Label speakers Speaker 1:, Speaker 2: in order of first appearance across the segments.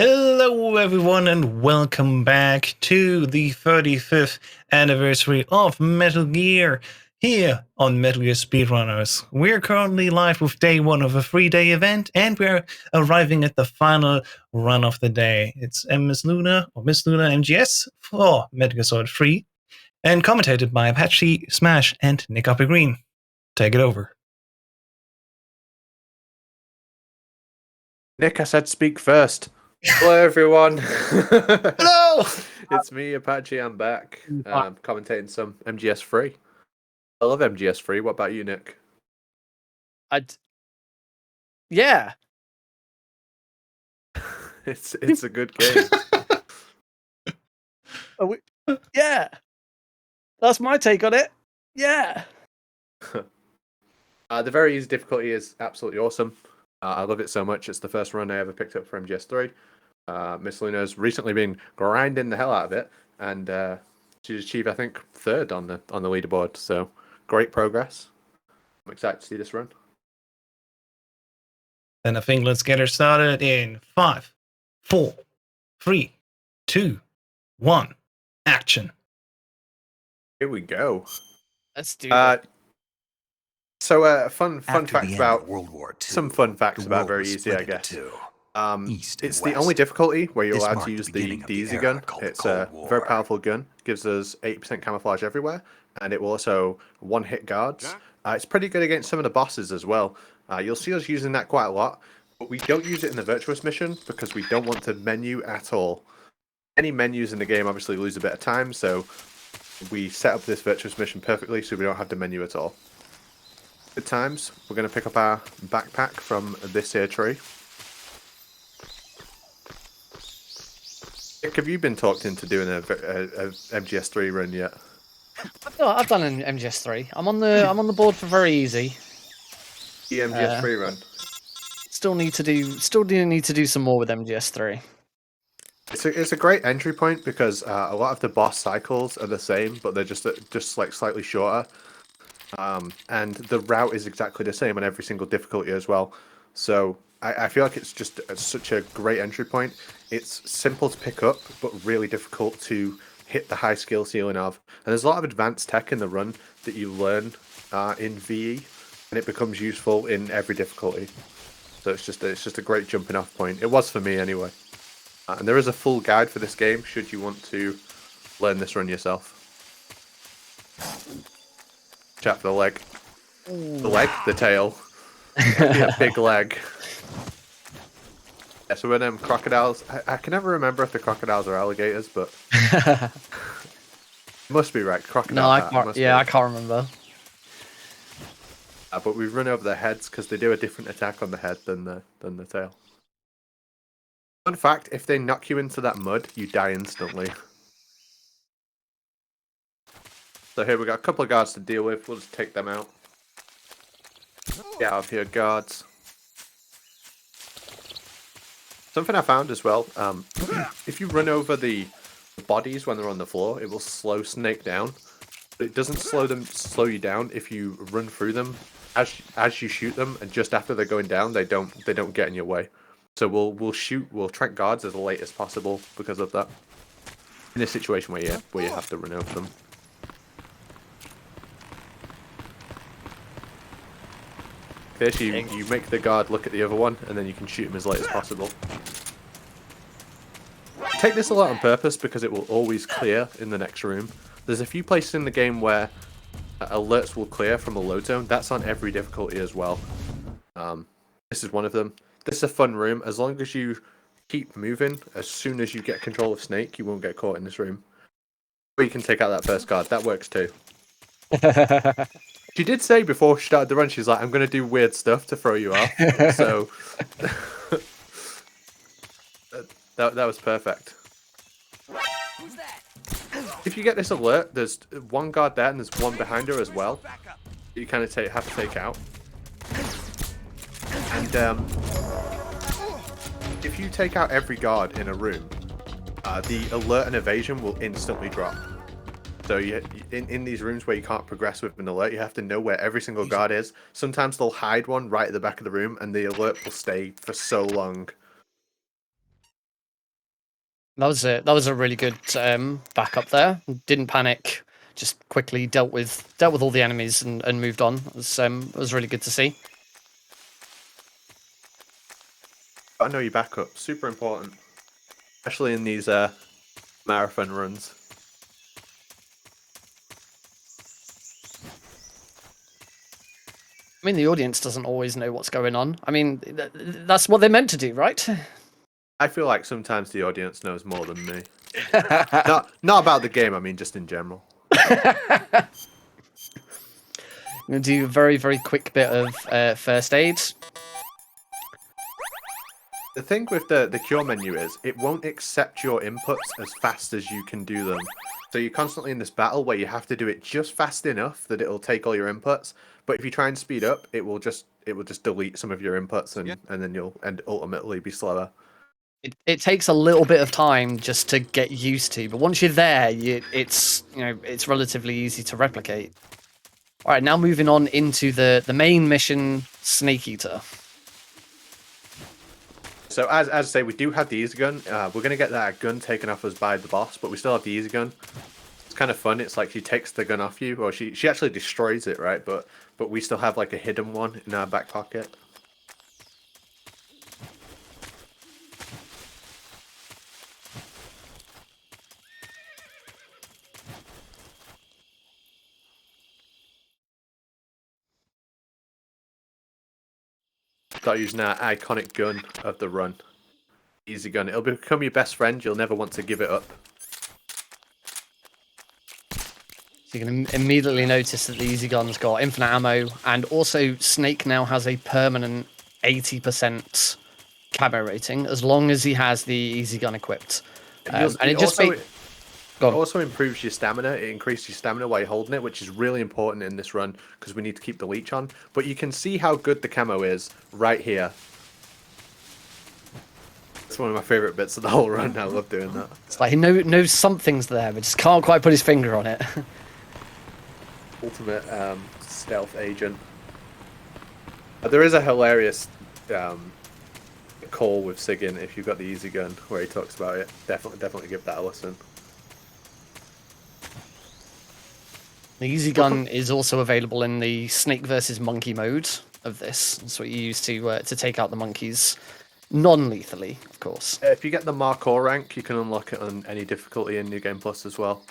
Speaker 1: Hello, everyone, and welcome back to the 35th anniversary of Metal Gear here on Metal Gear Speedrunners. We're currently live with day one of a 3-day event, and we're arriving at the final run of the day. It's MsLunaMGS for Metal Gear Solid 3, and commentated by Apache, Smash, and Nick Green. Take it over.
Speaker 2: Nick, I said speak first. Hello, everyone.
Speaker 1: Hello!
Speaker 2: It's me, Apache. I'm back, commentating some MGS3. I love MGS3. What about you, Nick?
Speaker 3: Yeah.
Speaker 2: It's a good game.
Speaker 3: Yeah. That's my take on it. Yeah.
Speaker 2: The very easy difficulty is absolutely awesome. I love it so much. It's the first run I ever picked up for MGS3. Miss Luna's recently been grinding the hell out of it, and she's achieved, I think, 3rd on the leaderboard. So great progress. I'm excited to see this run.
Speaker 1: Then I think let's get her started in 5, 4, 3, 2, 1, action.
Speaker 2: Here we go.
Speaker 3: Let's do it.
Speaker 2: So fun
Speaker 4: After
Speaker 2: fact
Speaker 4: the end
Speaker 2: about
Speaker 4: of World War II,
Speaker 2: some fun facts
Speaker 4: the
Speaker 2: about
Speaker 4: world
Speaker 2: very
Speaker 4: was
Speaker 2: easy,
Speaker 4: split
Speaker 2: I
Speaker 4: into
Speaker 2: guess.
Speaker 4: two, East
Speaker 2: It's
Speaker 4: and
Speaker 2: the only
Speaker 4: West.
Speaker 2: difficulty where you're
Speaker 4: This
Speaker 2: allowed
Speaker 4: marked
Speaker 2: to
Speaker 4: the
Speaker 2: use the
Speaker 4: beginning of the
Speaker 2: easy
Speaker 4: era
Speaker 2: gun.
Speaker 4: called the
Speaker 2: It's
Speaker 4: Cold
Speaker 2: a
Speaker 4: War.
Speaker 2: very powerful gun. Gives us 8% camouflage everywhere, and it will also one-hit guards. It's pretty good against some of the bosses as well. You'll see us using that quite a lot, but we don't use it in the Virtuous mission because we don't want to menu at all. Any menus in the game obviously lose a bit of time, so we set up this Virtuous mission perfectly so we don't have to menu at all. Good times. We're going to pick up our backpack from this here tree. Nick, have you been talked into doing a MGS3 run yet?
Speaker 3: I've done an MGS3. I'm on the board for very easy.
Speaker 2: The MGS3 run.
Speaker 3: Still need to do some more with MGS3.
Speaker 2: It's a great entry point because a lot of the boss cycles are the same, but they're just like slightly shorter. And the route is exactly the same on every single difficulty as well. So I feel like it's just such a great entry point. It's simple to pick up, but really difficult to hit the high skill ceiling of. And there's a lot of advanced tech in the run that you learn in VE, and it becomes useful in every difficulty. So it's just a great jumping off point. It was for me anyway. And there is a full guide for this game should you want to learn this run yourself. Chat for the leg.
Speaker 3: Ooh.
Speaker 2: The leg? The tail. Yeah, big leg. Yeah, so when crocodiles... I can never remember if the crocodiles are alligators, but... must be right. Crocodile.
Speaker 3: No, I can't. Yeah, I can't remember.
Speaker 2: But we've run over their heads because they do a different attack on the head than the tail. Fun fact, if they knock you into that mud, you die instantly. So here we got a couple of guards to deal with. We'll just take them out. Get out of here, guards. Something I found as well, if you run over the bodies when they're on the floor, it will slow Snake down. But it doesn't slow you down if you run through them as you shoot them, and just after they're going down, they don't get in your way. So we'll track guards as late as possible because of that. In a situation where you have to run over them. Okay, so you make the guard look at the other one, and then you can shoot him as late as possible. Take this a lot on purpose because it will always clear in the next room. There's a few places in the game where alerts will clear from a load zone. That's on every difficulty as well. This is one of them. This is a fun room. As long as you keep moving, as soon as you get control of Snake, you won't get caught in this room. Or you can take out that first guard. That works too. She did say before she started the run, she's like, I'm going to do weird stuff to throw you off. So that was perfect.
Speaker 5: Who's that?
Speaker 2: If you get this alert, there's one guard there and there's one behind her as well. You kind of have to take out. And if you take out every guard in a room, the alert and evasion will instantly drop. So in these rooms where you can't progress with an alert, you have to know where every single guard is. Sometimes they'll hide one right at the back of the room, and the alert will stay for so long.
Speaker 3: That was a really good backup there. Didn't panic. Just quickly dealt with all the enemies and moved on. It was really good to see.
Speaker 2: I know your backup, super important, especially in these marathon runs.
Speaker 3: I mean, the audience doesn't always know what's going on. I mean, that's what they're meant to do, right?
Speaker 2: I feel like sometimes the audience knows more than me. Not about the game, I mean just in general.
Speaker 3: I'm gonna do a very, very quick bit of first aid.
Speaker 2: The thing with the cure menu is it won't accept your inputs as fast as you can do them. So you're constantly in this battle where you have to do it just fast enough that it'll take all your inputs. But if you try and speed up, it will just delete some of your inputs and then you'll ultimately be slower.
Speaker 3: It takes a little bit of time just to get used to, but once you're there, it's relatively easy to replicate. All right, now moving on into the main mission, Snake Eater.
Speaker 2: So as I say, we do have the easy gun. We're going to get that gun taken off us by the boss, but we still have the easy gun. It's kind of fun. It's like she takes the gun off you, or she actually destroys it, right? But we still have like a hidden one in our back pocket. Start using our iconic gun of the run. Easy gun. It'll become your best friend. You'll never want to give it up.
Speaker 3: So you can immediately notice that the easy gun's got infinite ammo, and also Snake now has a permanent 80% camo rating as long as he has the easy gun equipped. And it just
Speaker 2: also improves your stamina. It increases your stamina while you're holding it, which is really important in this run because we need to keep the leech on. But you can see how good the camo is right here. It's one of my favorite bits of the whole run. I love doing that.
Speaker 3: It's like he knows something's there, but just can't quite put his finger on it.
Speaker 2: Ultimate stealth agent. There is a hilarious call with Sigyn if you've got the easy gun where he talks about it. Definitely give that a listen.
Speaker 3: The easy gun is also available in the snake versus monkey mode of this. That's what you use to take out the monkeys, non-lethally, of course.
Speaker 2: If you get the Markor rank, you can unlock it on any difficulty in New Game Plus as well.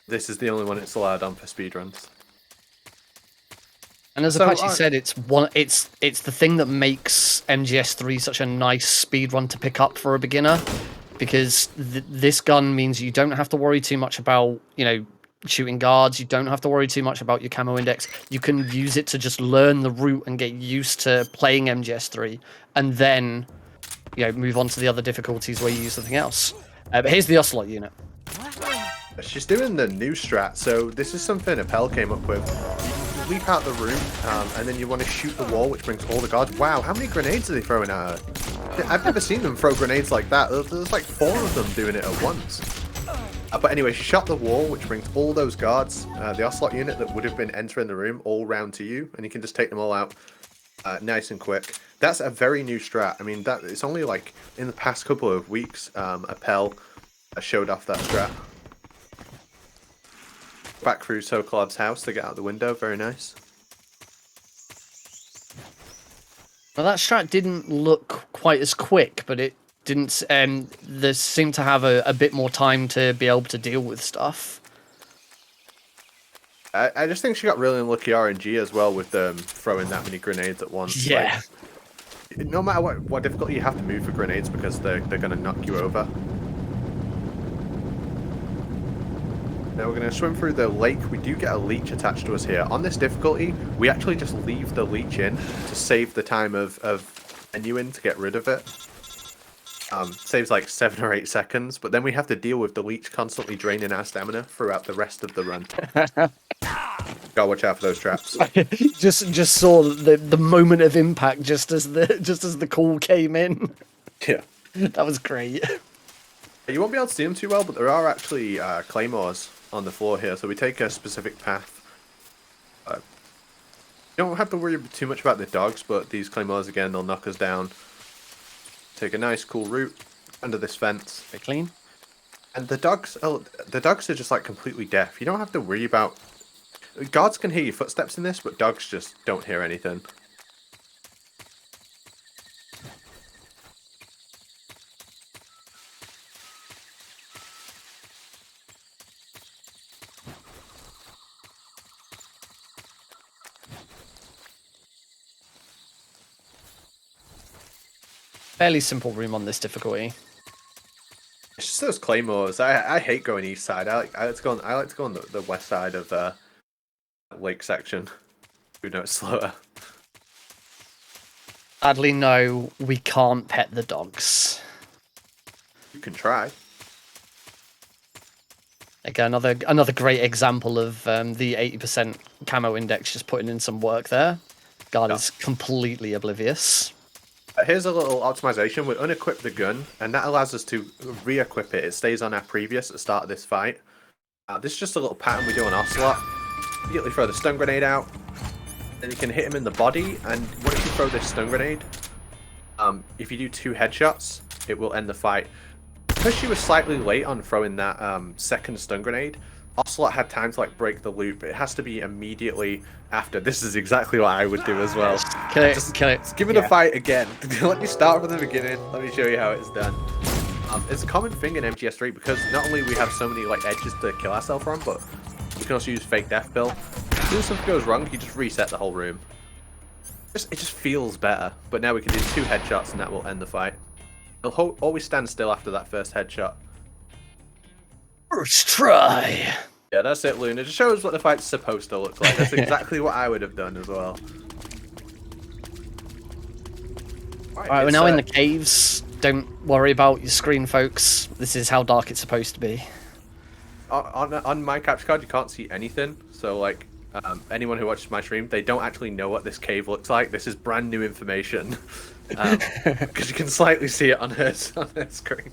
Speaker 2: This is the only one it's allowed on for speedruns.
Speaker 3: And as Apache said, it's the thing that makes MGS3 such a nice speedrun to pick up for a beginner, because this gun means you don't have to worry too much about, shooting guards. You don't have to worry too much about your camo index. You can use it to just learn the route and get used to playing MGS3, and then, move on to the other difficulties where you use something else. But here's the Ocelot unit.
Speaker 2: She's doing the new strat, so this is something Appel came up with. You leap out the room, and then you want to shoot the wall, which brings all the guards. Wow, how many grenades are they throwing at her? I've never seen them throw grenades like that. There's like 4 of them doing it at once. But anyway, she shot the wall, which brings all those guards, the Ocelot unit that would have been entering the room, all round to you, and you can just take them all out nice and quick. That's a very new strat. I mean, it's only like in the past couple of weeks, Appel showed off that strat. Back through Sokolov's house to get out the window. Very nice.
Speaker 3: Well, that strat didn't look quite as quick, but it didn't. They seemed to have a bit more time to be able to deal with stuff.
Speaker 2: I just think she got really unlucky RNG as well with throwing that many grenades at once.
Speaker 3: Yeah.
Speaker 2: Like, no matter what difficulty you have to move for grenades because they're going to knock you over. Now we're going to swim through the lake. We do get a leech attached to us here. On this difficulty, we actually just leave the leech in to save the time of menuing to get rid of it. Saves like 7 or 8 seconds, but then we have to deal with the leech constantly draining our stamina throughout the rest of the run. Gotta watch out for those traps.
Speaker 3: just saw the moment of impact just as the call came in.
Speaker 2: Yeah.
Speaker 3: That was great.
Speaker 2: You won't be able to see them too well, but there are actually claymores on the floor here, so we take a specific path. You don't have to worry too much about the dogs, but these claymores, again, they'll knock us down. take a nice, cool route under this fence.
Speaker 3: Very clean.
Speaker 2: And the dogs are just like completely deaf. You don't have to worry about. Guards can hear your footsteps in this, but dogs just don't hear anything.
Speaker 3: Fairly simple room on this difficulty.
Speaker 2: It's just those claymores. I hate going east side. I like to go on the west side of lake section. Who knows slower.
Speaker 3: Sadly, no, we can't pet the dogs.
Speaker 2: You can try.
Speaker 3: Again, another great example of the 80% camo index just putting in some work there. Guard is completely oblivious.
Speaker 2: Here's a little optimization. We unequip the gun, and that allows us to re-equip it. It stays on our previous at the start of this fight. This is just a little pattern we do on Ocelot. Immediately throw the stun grenade out, then you can hit him in the body, and once you throw this stun grenade, if you do 2 headshots, it will end the fight. Because she was slightly late on throwing that second stun grenade, Ocelot had time to like break the loop. It has to be immediately after. This is exactly what I would do as well.
Speaker 3: Kill it.
Speaker 2: Just give it a fight again. Let me start from the beginning. Let me show you how it's done. It's a common thing in MGS3 because not only we have so many like edges to kill ourselves from, but we can also use fake death pill. As soon as something goes wrong, you just reset the whole room. It just feels better. But now we can do 2 headshots and that will end the fight. It'll always stand still after that first headshot.
Speaker 3: First try.
Speaker 2: Yeah, that's it, Luna. It just shows what the fight's supposed to look like. That's exactly what I would have done as well.
Speaker 3: Alright, we're now in the caves. Don't worry about your screen, folks. This is how dark it's supposed to be.
Speaker 2: On my capture card, you can't see anything. So, like, anyone who watches my stream, they don't actually know what this cave looks like. This is brand new information. Because you can slightly see it on her screen.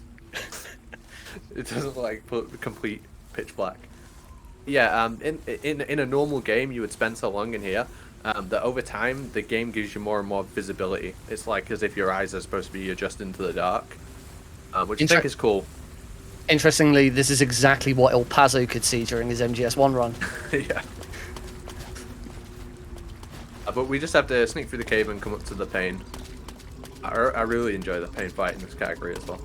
Speaker 2: It doesn't like put complete pitch black. Yeah, in a normal game, you would spend so long in here that over time the game gives you more and more visibility. It's like as if your eyes are supposed to be adjusted to the dark, which I think is cool.
Speaker 3: Interestingly, this is exactly what El Paso could see during his MGS1 run.
Speaker 2: Yeah. But we just have to sneak through the cave and come up to the pain. I really enjoy the pain fight in this category as well.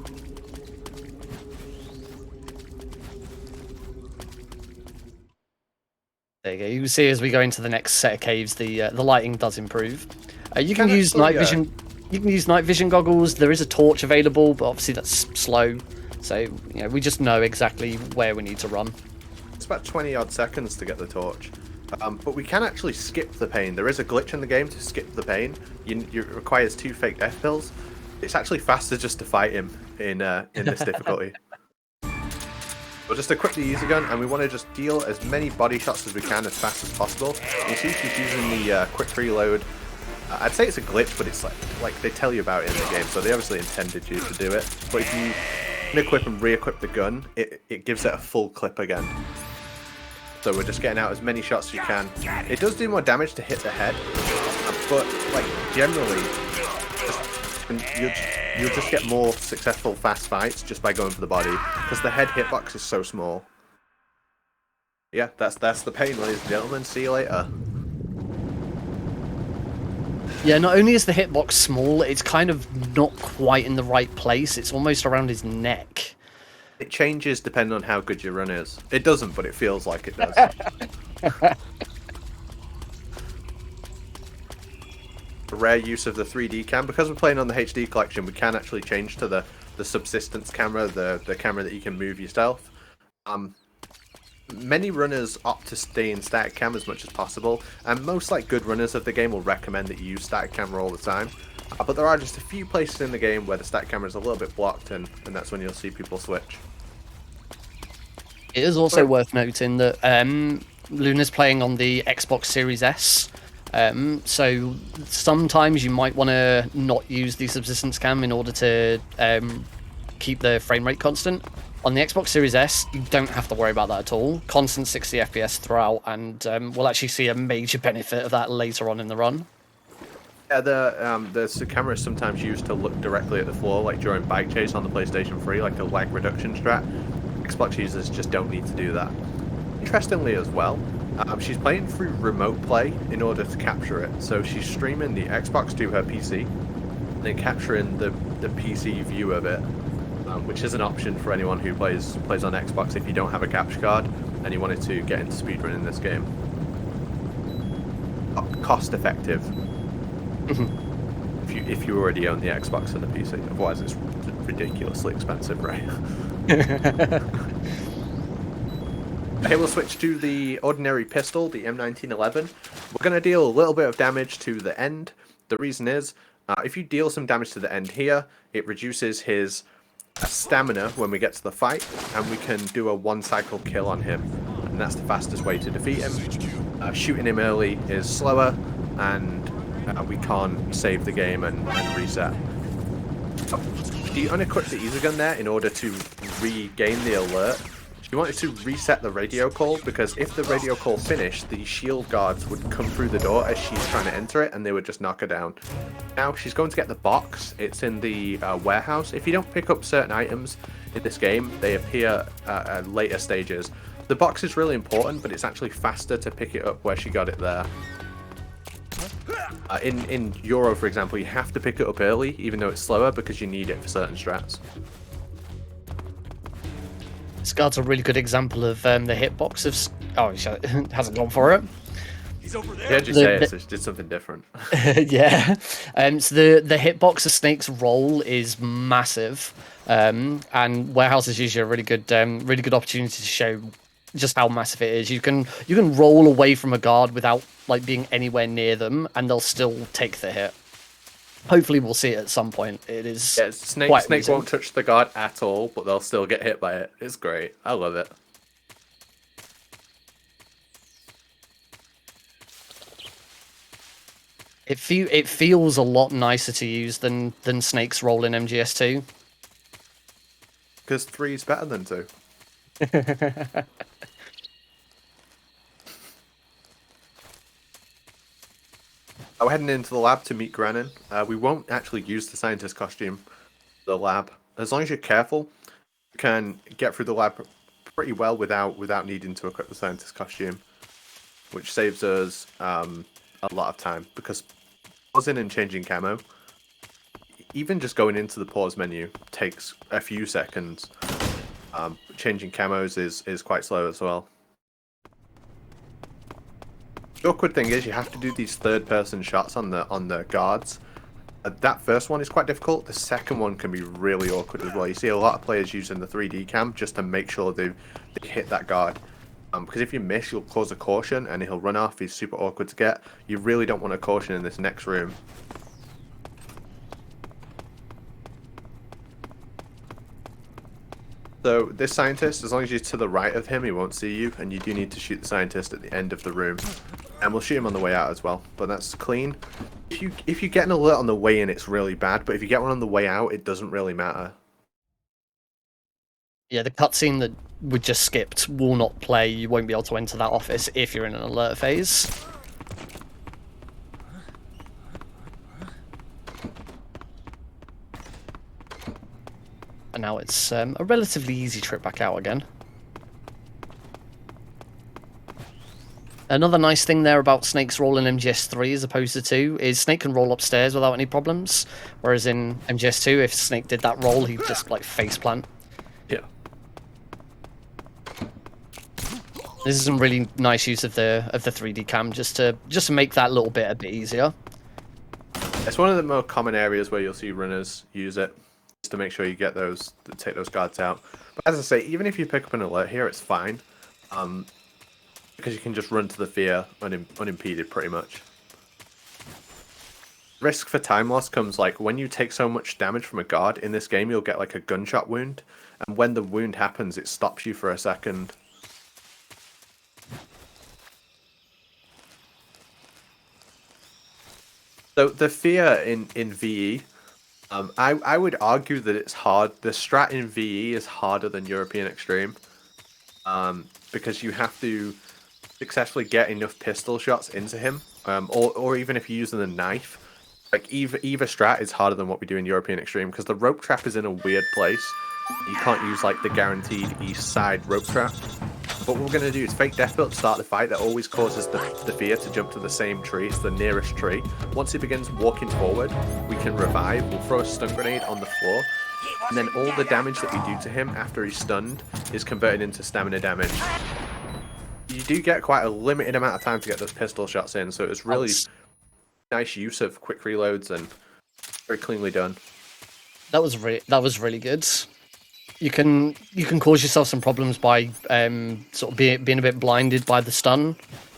Speaker 3: There you go. You can see as we go into the next set of caves, the lighting does improve. You can use night vision. You can use night vision goggles. There is a torch available, but obviously that's slow. So you know, we just know exactly where we need to run.
Speaker 2: It's about 20 odd seconds to get the torch. But we can actually skip the pain. There is a glitch in the game to skip the pain. It requires 2 fake death pills. It's actually faster just to fight him in this difficulty. We'll just equip the user gun, and we want to just deal as many body shots as we can as fast as possible. You see she's using the quick reload. I'd say it's a glitch, but it's like they tell you about it in the game, so they obviously intended you to do it. But if you equip and re-equip the gun, it gives it a full clip again. So we're just getting out as many shots as you can. It does do more damage to hit the head, but like generally, you'll just get more successful fast fights just by going for the body, because the head hitbox is so small. Yeah, that's the pain, ladies and gentlemen. See you later.
Speaker 3: Yeah, not only is the hitbox small, it's kind of not quite in the right place. It's almost around his neck.
Speaker 2: It changes depending on how good your run is. It doesn't, but it feels like it does. A rare use of the 3D cam. Because we're playing on the HD collection, we can actually change to the subsistence camera, the camera that you can move yourself. Many runners opt to stay in static cam as much as possible, and most like good runners of the game will recommend that you use static camera all the time. But there are just a few places in the game where the static camera is a little bit blocked, and that's when you'll see people switch.
Speaker 3: It is also worth noting that Luna's playing on the Xbox Series S, so sometimes you might want to not use the subsistence cam in order to keep the frame rate constant. On the Xbox Series S, you don't have to worry about that at all. Constant 60 FPS throughout, and we'll actually see a major benefit of that later on in the run.
Speaker 2: Yeah, the camera is sometimes used to look directly at the floor, like during Bike Chase on the PlayStation 3, like a lag reduction strat. Xbox users just don't need to do that. Interestingly as well, she's playing through remote play in order to capture it. So she's streaming the Xbox to her PC, and then capturing the PC view of it, which is an option for anyone who plays on Xbox if you don't have a capture card and you wanted to get into speedrunning this game. Cost effective. If you already own the Xbox and the PC, otherwise it's ridiculously expensive, right? Okay, we'll switch to the ordinary pistol, the M1911. We're going to deal a little bit of damage to the end. The reason is, if you deal some damage to the end here, it reduces his stamina when we get to the fight, and we can do a one-cycle kill on him, and that's the fastest way to defeat him. Shooting him early is slower, and we can't save the game and reset. She unequipped the easy gun there in order to regain the alert. She wanted to reset the radio call, because if the radio call finished, the shield guards would come through the door as she's trying to enter it, and they would just knock her down. Now she's going to get the box. It's in the warehouse. If you don't pick up certain items in this game, they appear at later stages. The box is really important, but it's actually faster to pick it up where she got it there. In Euro, for example, you have to pick it up early, even though it's slower, because you need it for certain strats.
Speaker 3: This guard's a really good example of the hitbox of... Oh, he hasn't gone for it.
Speaker 5: He's over there.
Speaker 2: Yeah, just say it, so she did something different.
Speaker 3: Yeah. So the hitbox of Snake's roll is massive, and Warehouse is usually a really good opportunity to show just how massive it is. You can roll away from a guard without like being anywhere near them, and they'll still take the hit. Hopefully, we'll see it at some point. It is.
Speaker 2: Yeah, Snake won't touch the guard at all, but they'll still get hit by it. It's great. I love it.
Speaker 3: It feels a lot nicer to use than Snake's roll in MGS2.
Speaker 2: Because 3 is better than 2. We're heading into the lab to meet Grannon. We won't actually use the scientist costume for the lab. As long as you're careful, you can get through the lab pretty well without needing to equip the scientist costume, which saves us a lot of time, because pausing and changing camo, even just going into the pause menu takes a few seconds. Changing camos is quite slow as well. The awkward thing is you have to do these third-person shots on the guards. That first one is quite difficult. The second one can be really awkward as well. You see a lot of players using the 3D cam just to make sure they hit that guard. Because if you miss, you'll cause a caution and he'll run off. He's super awkward to get. You really don't want a caution in this next room. So this scientist, as long as you're to the right of him, he won't see you, and you do need to shoot the scientist at the end of the room. And we'll shoot him on the way out as well, but that's clean. If you get an alert on the way in, it's really bad, but if you get one on the way out, it doesn't really matter.
Speaker 3: Yeah, the cutscene that we just skipped will not play. You won't be able to enter that office if you're in an alert phase. And now it's a relatively easy trip back out again. Another nice thing there about Snake's roll in MGS3 as opposed to 2 is Snake can roll upstairs without any problems, whereas in MGS2, if Snake did that roll, he'd just like faceplant.
Speaker 2: Yeah.
Speaker 3: This is some really nice use of the 3D cam just to make that little bit a bit easier.
Speaker 2: It's one of the more common areas where you'll see runners use it, just to make sure you get take those guards out. But as I say, even if you pick up an alert here, it's fine. Because you can just run to the fear unimpeded pretty much. Risk for time loss comes like when you take so much damage from a guard in this game, you'll get like a gunshot wound, and when the wound happens, it stops you for a second. So the fear in VE, I would argue that it's hard. The strat in VE is harder than European Extreme, because you have to successfully get enough pistol shots into him, or even if you're using a knife, Like either strat is harder than what we do in European Extreme because the rope trap is in a weird place. You can't use like the guaranteed east side rope trap. What we're going to do is fake death build to start the fight. That always causes the fear to jump to the same tree. It's the nearest tree. Once he begins walking forward, we can revive. We'll throw a stun grenade on the floor. And then all the damage that we do to him after he's stunned is converted into stamina damage. You do get quite a limited amount of time to get those pistol shots in, so it was really nice use of quick reloads and very cleanly done.
Speaker 3: That was really good. You can cause yourself some problems by sort of being a bit blinded by the stun,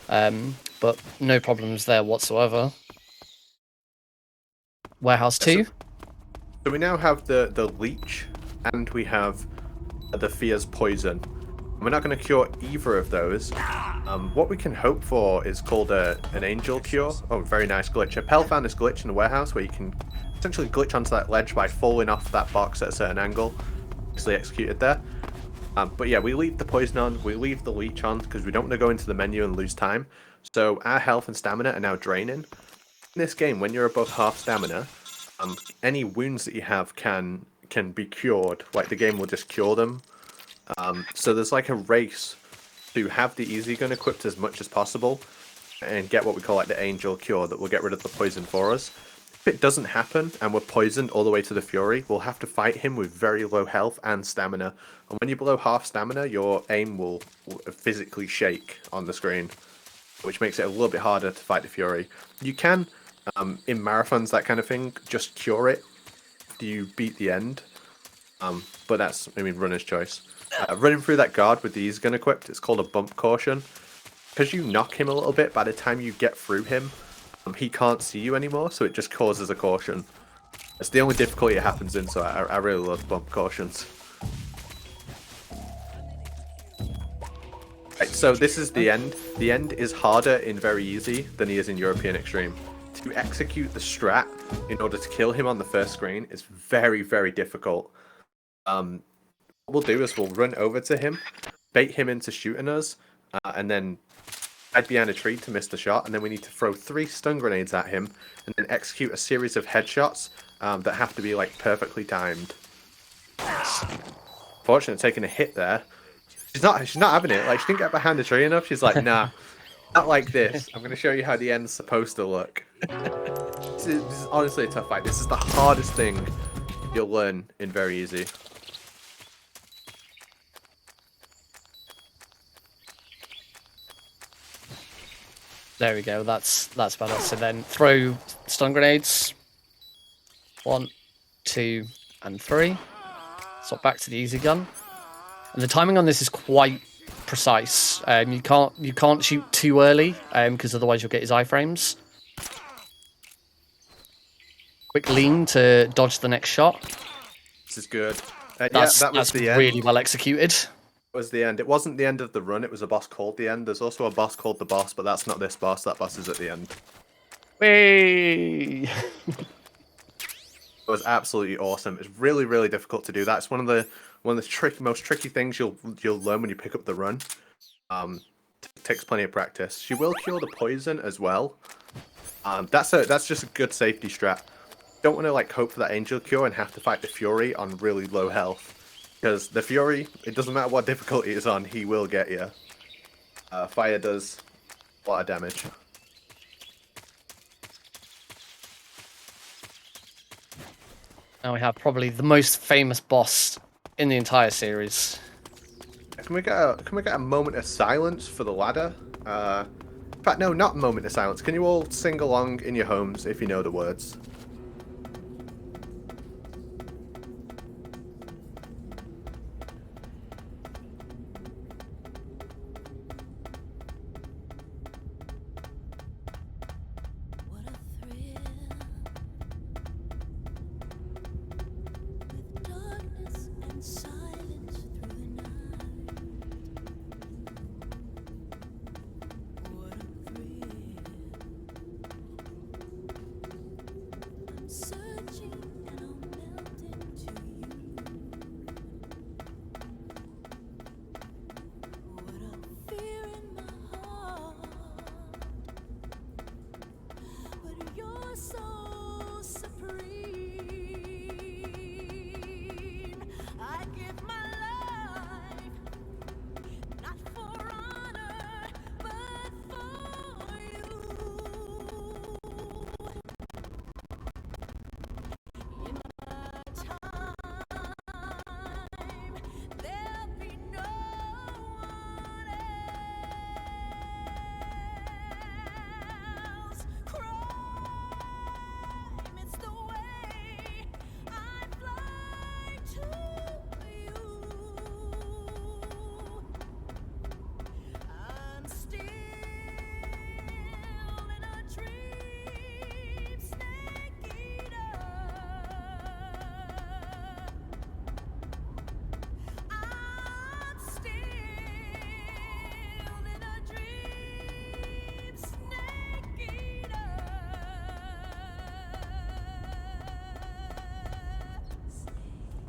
Speaker 3: but no problems there whatsoever. Warehouse 2.
Speaker 2: So we now have the leech and we have the fear's poison. We're not going to cure either of those. What we can hope for is called an angel cure. Oh, very nice glitch. Appel found this glitch in the warehouse where you can essentially glitch onto that ledge by falling off that box at a certain angle. Easily executed there. But yeah, we leave the poison on, we leave the leech on because we don't want to go into the menu and lose time. So our health and stamina are now draining. In this game, when you're above half stamina, any wounds that you have can be cured. Like the game will just cure them. So there's like a race to have the easy gun equipped as much as possible and get what we call like the angel cure that will get rid of the poison for us. If it doesn't happen and we're poisoned all the way to the Fury, we'll have to fight him with very low health and stamina. And when you're below half stamina, your aim will physically shake on the screen, which makes it a little bit harder to fight the Fury. You can, in marathons, that kind of thing, just cure it after you beat the end. But that's, I mean, runner's choice. Running through that guard with the easy gun equipped, it's called a bump caution. Because you knock him a little bit, by the time you get through him, he can't see you anymore, so it just causes a caution. It's the only difficulty it happens in, so I really love bump cautions. Right, so this is the end. The end is harder in very easy than he is in European Extreme. To execute the strat in order to kill him on the first screen is very, very difficult. What we'll do is we'll run over to him, bait him into shooting us, and then hide behind a tree to miss the shot, and then we need to throw 3 stun grenades at him, and then execute a series of headshots that have to be like perfectly timed. Fortunate taking a hit there. She's not having it. Like, she didn't get behind the tree enough. She's like, nah, not like this. I'm going to show you how the end's supposed to look. This is honestly a tough fight. This is the hardest thing you'll learn in very easy.
Speaker 3: There we go. That's better. So then throw stun grenades. 1, 2, and 3. Swap back to the easy gun. And the timing on this is quite precise. You can't shoot too early because otherwise you'll get his iframes. Quick lean to dodge the next shot.
Speaker 2: This is good.
Speaker 3: That's
Speaker 2: that was the end.
Speaker 3: Really well executed.
Speaker 2: Was the end. It wasn't the end of the run, it was a boss called the end. There's also a boss called the boss, but that's not this boss. That boss is at the end.
Speaker 3: Whee!
Speaker 2: It was absolutely awesome. It's really, really difficult to do that. It's one of the most tricky things you'll learn when you pick up the run. It takes plenty of practice. She will cure the poison as well. That's just a good safety strat. Don't want to like hope for that angel cure and have to fight the Fury on really low health. Because the Fury, it doesn't matter what difficulty it's on, he will get you. Fire does a lot of damage.
Speaker 3: Now we have probably the most famous boss in the entire series.
Speaker 2: Can we get a moment of silence for the ladder? In fact, no, not a moment of silence. Can you all sing along in your homes if you know the words?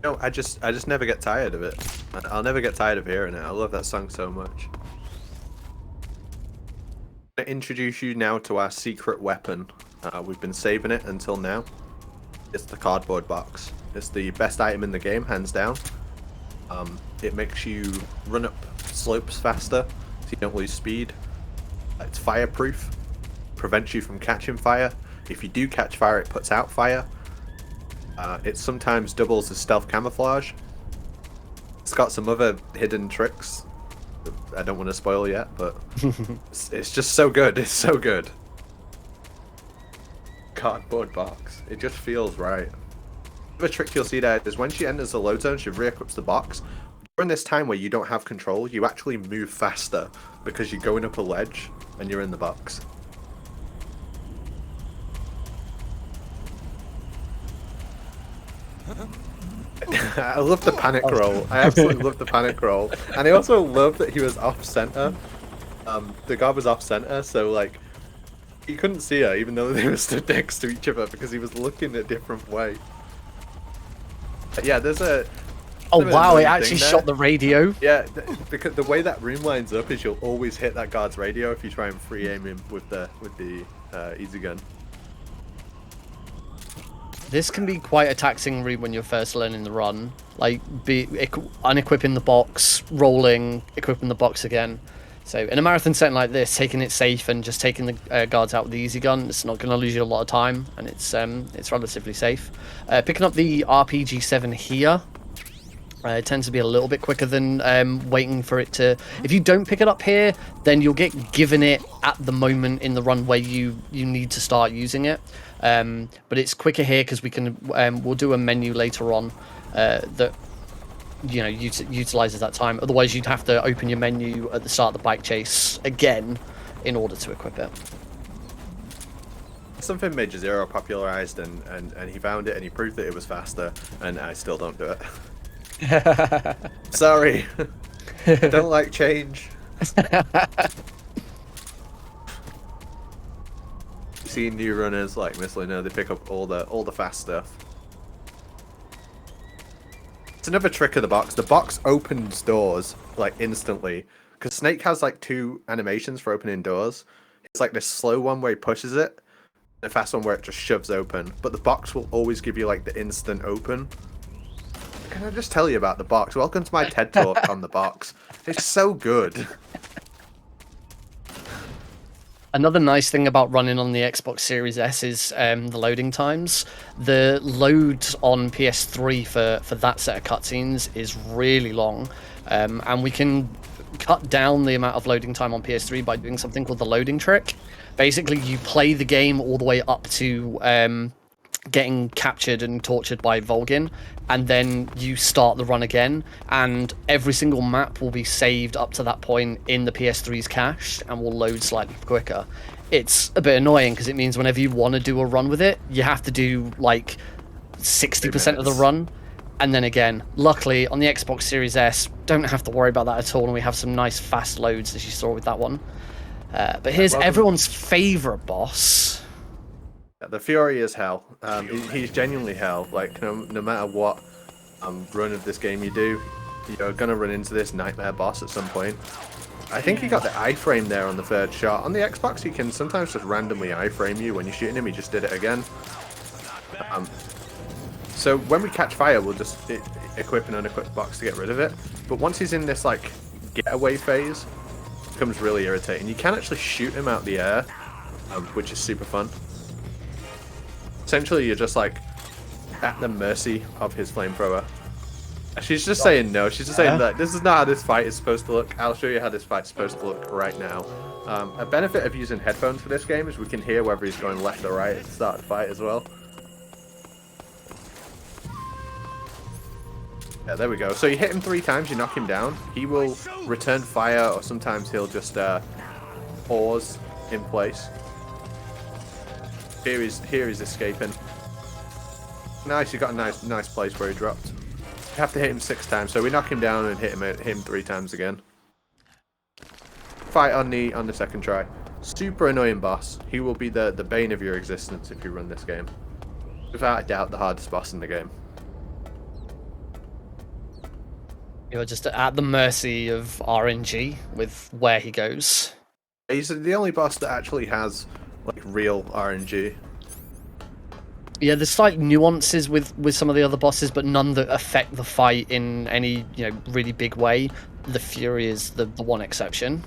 Speaker 2: No, I just never get tired of it. I'll never get tired of hearing it. I love that song so much. I'm gonna introduce you now to our secret weapon. We've been saving it until now. It's the cardboard box. It's the best item in the game, hands down. It makes you run up slopes faster, so you don't lose speed. It's fireproof, prevents you from catching fire. If you do catch fire, it puts out fire. It sometimes doubles as stealth camouflage. It's got some other hidden tricks that I don't want to spoil yet, but it's just so good. It's so good. Cardboard box. It just feels right. The trick you'll see there is when she enters the load zone, she re-equips the box. During this time where you don't have control, you actually move faster because you're going up a ledge and you're in the box. I love the panic roll. I absolutely love the panic roll. And I also love that he was off center. The guard was off center, so like he couldn't see her even though they were stood next to each other because he was looking a different way. Yeah, there's a...
Speaker 3: Oh wow, it actually shot the radio.
Speaker 2: Yeah, because the way that room lines up is you'll always hit that guard's radio if you try and free aim him with the easy gun.
Speaker 3: This can be quite a taxing route when you're first learning the run. Like, unequipping the box, rolling, equipping the box again. So in a marathon setting like this, taking it safe and just taking the guards out with the easy gun, it's not going to lose you a lot of time, and it's relatively safe. Picking up the RPG-7 here, it tends to be a little bit quicker than waiting for it to... If you don't pick it up here, then you'll get given it at the moment in the run where you need to start using it. But it's quicker here because we can we'll do a menu later on that utilizes that time. Otherwise, you'd have to open your menu at the start of the bike chase again in order to equip it.
Speaker 2: Something Major Zero popularized, and he found it and he proved that it was faster, and I still don't do it. Sorry. I don't like change. See new runners like MsLuna, they pick up all the fast stuff. It's another trick of the box. The box opens doors like instantly because Snake has like 2 animations for opening doors. It's like this slow one where he pushes it, and a fast one where it just shoves open. But the box will always give you like the instant open. Can I just tell you about the box? Welcome to my TED Talk on the box. It's so good.
Speaker 3: Another nice thing about running on the Xbox Series S is the loading times. The load on PS3 for that set of cutscenes is really long, and we can cut down the amount of loading time on PS3 by doing something called the loading trick. Basically, you play the game all the way up to getting captured and tortured by Volgin, and then you start the run again, and every single map will be saved up to that point in the PS3's cache and will load slightly quicker. It's a bit annoying because it means whenever you want to do a run with it, you have to do like 60% of the run, and then again. Luckily on the Xbox Series S, don't have to worry about that at all, and we have some nice fast loads as you saw with that one. But here's everyone's favorite boss.
Speaker 2: The Fury is hell. He's genuinely hell. Like no matter what run of this game you do, you're gonna run into this nightmare boss at some point. I think he got the iframe there on the 3rd shot. On the Xbox, he can sometimes just randomly iframe you when you're shooting him. He just did it again. So when we catch fire, we'll just equip and unequip the box to get rid of it. But once he's in this like getaway phase, it becomes really irritating. You can actually shoot him out the air, which is super fun. Essentially, you're just like at the mercy of his flamethrower. She's just saying no. She's just saying that this is not how this fight is supposed to look. I'll show you how this fight's supposed to look right now. A benefit of using headphones for this game is we can hear whether he's going left or right at the start of the fight as well. Yeah, there we go. So you hit him 3 times, you knock him down. He will return fire, or sometimes he'll just pause in place. Here he's escaping. Nice, you got a nice place where he dropped. You have to hit him 6 times, so we knock him down and hit him 3 times again. Fight on the 2nd try. Super annoying boss. He will be the bane of your existence if you run this game. Without a doubt, the hardest boss in the game.
Speaker 3: You're just at the mercy of RNG with where he goes.
Speaker 2: He's the only boss that actually has like real RNG.
Speaker 3: Yeah, there's slight nuances with some of the other bosses, but none that affect the fight in any really big way. The Fury is the one exception.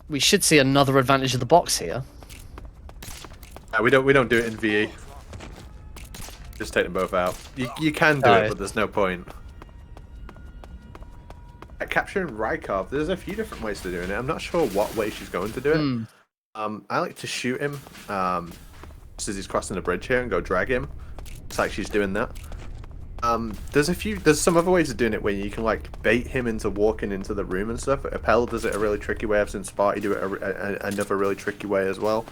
Speaker 3: We should see another advantage of the box here.
Speaker 2: We don't do it in VE. Just take them both out. You can do it, but there's no point. At capturing Rykov, there's a few different ways to doing it. I'm not sure what way she's going to do it. I like to shoot him just as he's crossing the bridge here and go drag him. It's like she's doing that. There's some other ways of doing it where you can like bait him into walking into the room and stuff. Appel does it a really tricky way. I've seen Sparty do it another really tricky way as well.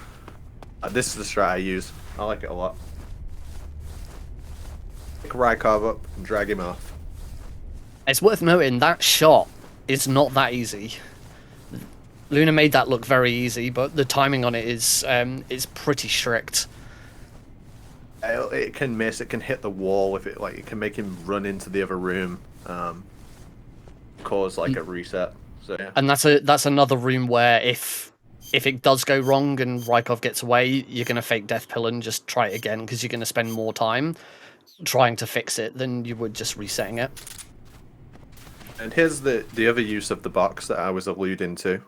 Speaker 2: This is the strat I use. I like it a lot. Pick Rykov up and drag him off.
Speaker 3: It's worth noting that shot is not that easy. Luna made that look very easy, but the timing on it is pretty strict.
Speaker 2: It can miss. It can hit the wall. If it can make him run into the other room, cause like a reset. So yeah.
Speaker 3: And that's another room where if it does go wrong and Rykov gets away, you're gonna fake death pill and just try it again because you're gonna spend more time trying to fix it than you would just resetting it.
Speaker 2: And here's the other use of the box that I was alluding to.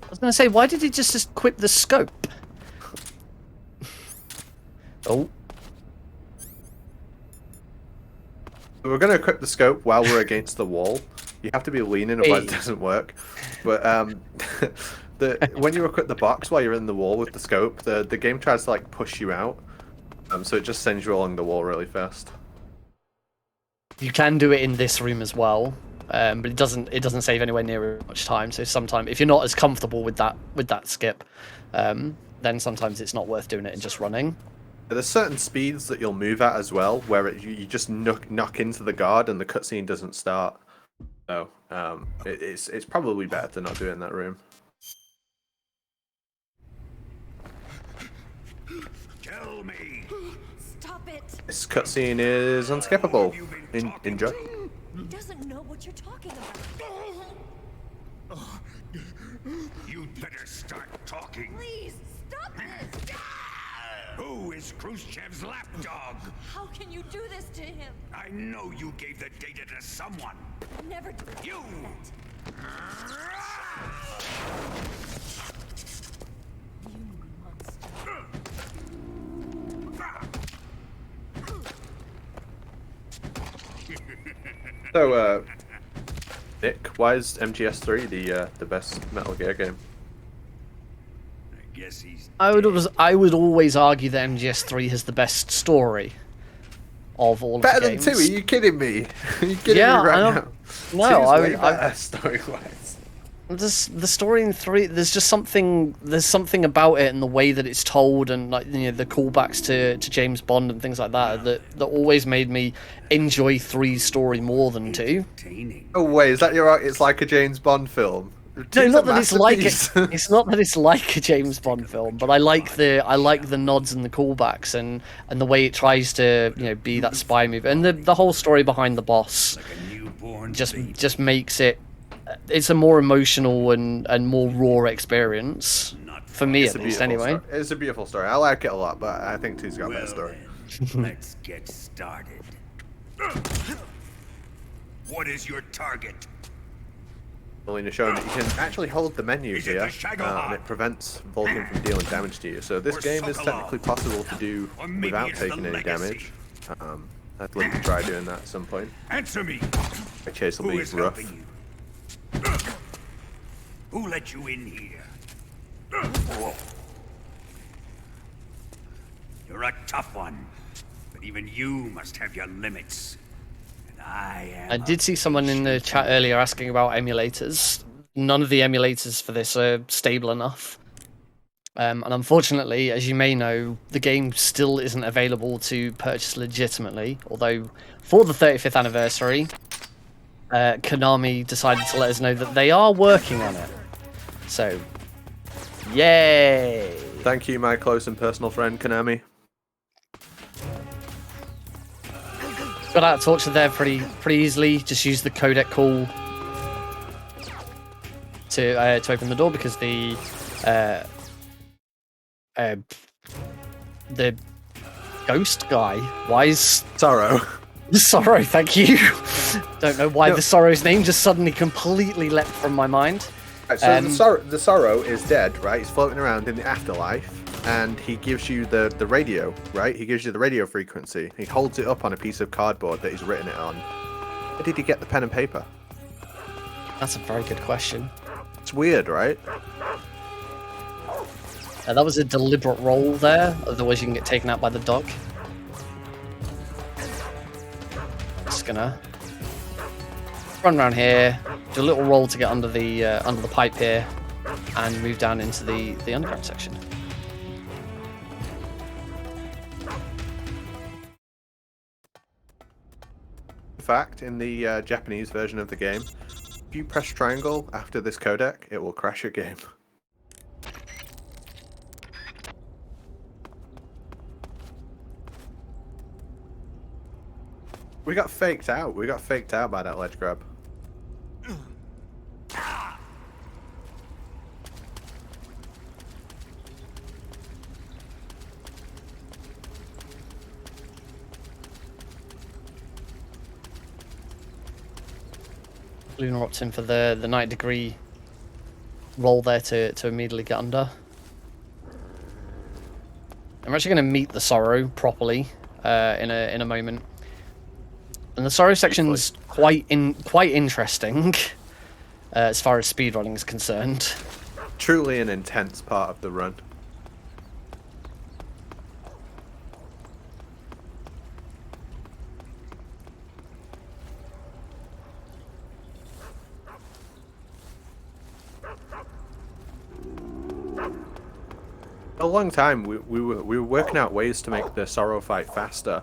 Speaker 3: I was gonna say, why did he just equip the scope? Oh.
Speaker 2: We're going to equip the scope while we're against the wall. You have to be leaning, otherwise it doesn't work. But when you equip the box while you're in the wall with the scope, the game tries to like push you out. So it just sends you along the wall really fast.
Speaker 3: You can do it in this room as well, but it doesn't save anywhere near much time. So sometimes if you're not as comfortable with that skip, then sometimes it's not worth doing it and just running.
Speaker 2: There's certain speeds that you'll move at as well, where you just knock into the guard and the cutscene doesn't start. So it's probably better to not do it in that room.
Speaker 5: Tell me. Stop it.
Speaker 2: This cutscene is unskippable. Enjoy.
Speaker 4: He doesn't know what you're talking about.
Speaker 5: You'd better start talking.
Speaker 4: Please, stop this!
Speaker 5: Who is Khrushchev's lapdog?
Speaker 4: How can you do this to him?
Speaker 5: I know you gave the data to someone.
Speaker 4: Never do
Speaker 5: You!
Speaker 4: You monster.
Speaker 2: So, Nick, why is MGS3 the best Metal Gear game?
Speaker 5: I guess he's
Speaker 3: I would always argue that MGS3 has the best story of all of the
Speaker 2: Better
Speaker 3: games.
Speaker 2: than 2? Are you kidding me? Are you kidding me
Speaker 3: I
Speaker 2: right
Speaker 3: don't-
Speaker 2: now?
Speaker 3: No,
Speaker 2: 2's
Speaker 3: I
Speaker 2: way
Speaker 3: would.
Speaker 2: better story-wise.
Speaker 3: The story in 3, there's just something about it and the way that it's told and like the callbacks to James Bond and things like that always made me enjoy 3's story more than 2.
Speaker 5: entertaining.
Speaker 2: Oh wait, is that it's like a James Bond film?
Speaker 3: No,
Speaker 2: 2's
Speaker 3: not
Speaker 2: a
Speaker 3: that it's like
Speaker 2: masterpiece.
Speaker 3: it's not that it's like a James Bond film, but I like the nods and the callbacks and the way it tries to be that spy movie and the whole story behind the boss
Speaker 5: Like a newborn baby.
Speaker 3: just makes it's a more emotional and more raw experience
Speaker 5: Not
Speaker 3: for me
Speaker 2: It's
Speaker 3: at
Speaker 2: a
Speaker 3: least
Speaker 2: beautiful
Speaker 3: anyway.
Speaker 2: story. It's a beautiful story. I like it a lot, but I think 2's got a better
Speaker 5: Well
Speaker 2: story.
Speaker 5: then, let's get started. What is your target?
Speaker 2: Melina showing that you can actually hold the menu
Speaker 5: Is it
Speaker 2: here,
Speaker 5: the Shagohod?
Speaker 2: and it prevents Vulcan from dealing damage to you. So this
Speaker 5: Or
Speaker 2: game is
Speaker 5: Sokolov?
Speaker 2: technically possible to do
Speaker 5: Or maybe
Speaker 2: without
Speaker 5: it's the
Speaker 2: taking any
Speaker 5: Legacy.
Speaker 2: damage. I'd like to try doing that at some point.
Speaker 5: Answer me.
Speaker 2: My chase will
Speaker 5: Who
Speaker 2: be
Speaker 5: is
Speaker 2: rough.
Speaker 5: helping you? Who let you in here? You're a tough one, but even you must have your limits. And I am.
Speaker 3: I did see someone in the chat earlier asking about emulators. None of the emulators for this are stable enough. And unfortunately, as you may know, the game still isn't available to purchase legitimately. Although, for the 35th anniversary, Konami decided to let us know that they are working on it. So, Yay!
Speaker 2: Thank you, my close and personal friend Konami.
Speaker 3: Got out of torture there pretty easily. Just use the codec call to open the door because the ghost guy, Wise
Speaker 2: Sorrow.
Speaker 3: Sorrow, thank you. Don't know why the Sorrow's name just suddenly completely leapt from my mind.
Speaker 2: Right, so the Sorrow is dead, right? He's floating around in the afterlife, and he gives you the radio, right? He gives you the radio frequency. He holds it up on a piece of cardboard that he's written it on. Where did he get the pen and paper?
Speaker 3: That's a very good question.
Speaker 2: It's weird, right?
Speaker 3: That was a deliberate roll there, otherwise you can get taken out by the dog. Just gonna run around here, do a little roll to get under the pipe here, and move down into the underground section.
Speaker 2: In fact, in the Japanese version of the game, if you press triangle after this codec, it will crash your game. We got faked out. We got faked out by that ledge grab.
Speaker 3: Luna opts in for the 90-degree roll there to immediately get under. I'm actually going to meet the Sorrow properly in a moment. And the Sorrow section's quite interesting as far as speedrunning is concerned.
Speaker 2: Truly an intense part of the run. A long time we were working out ways to make the Sorrow fight faster.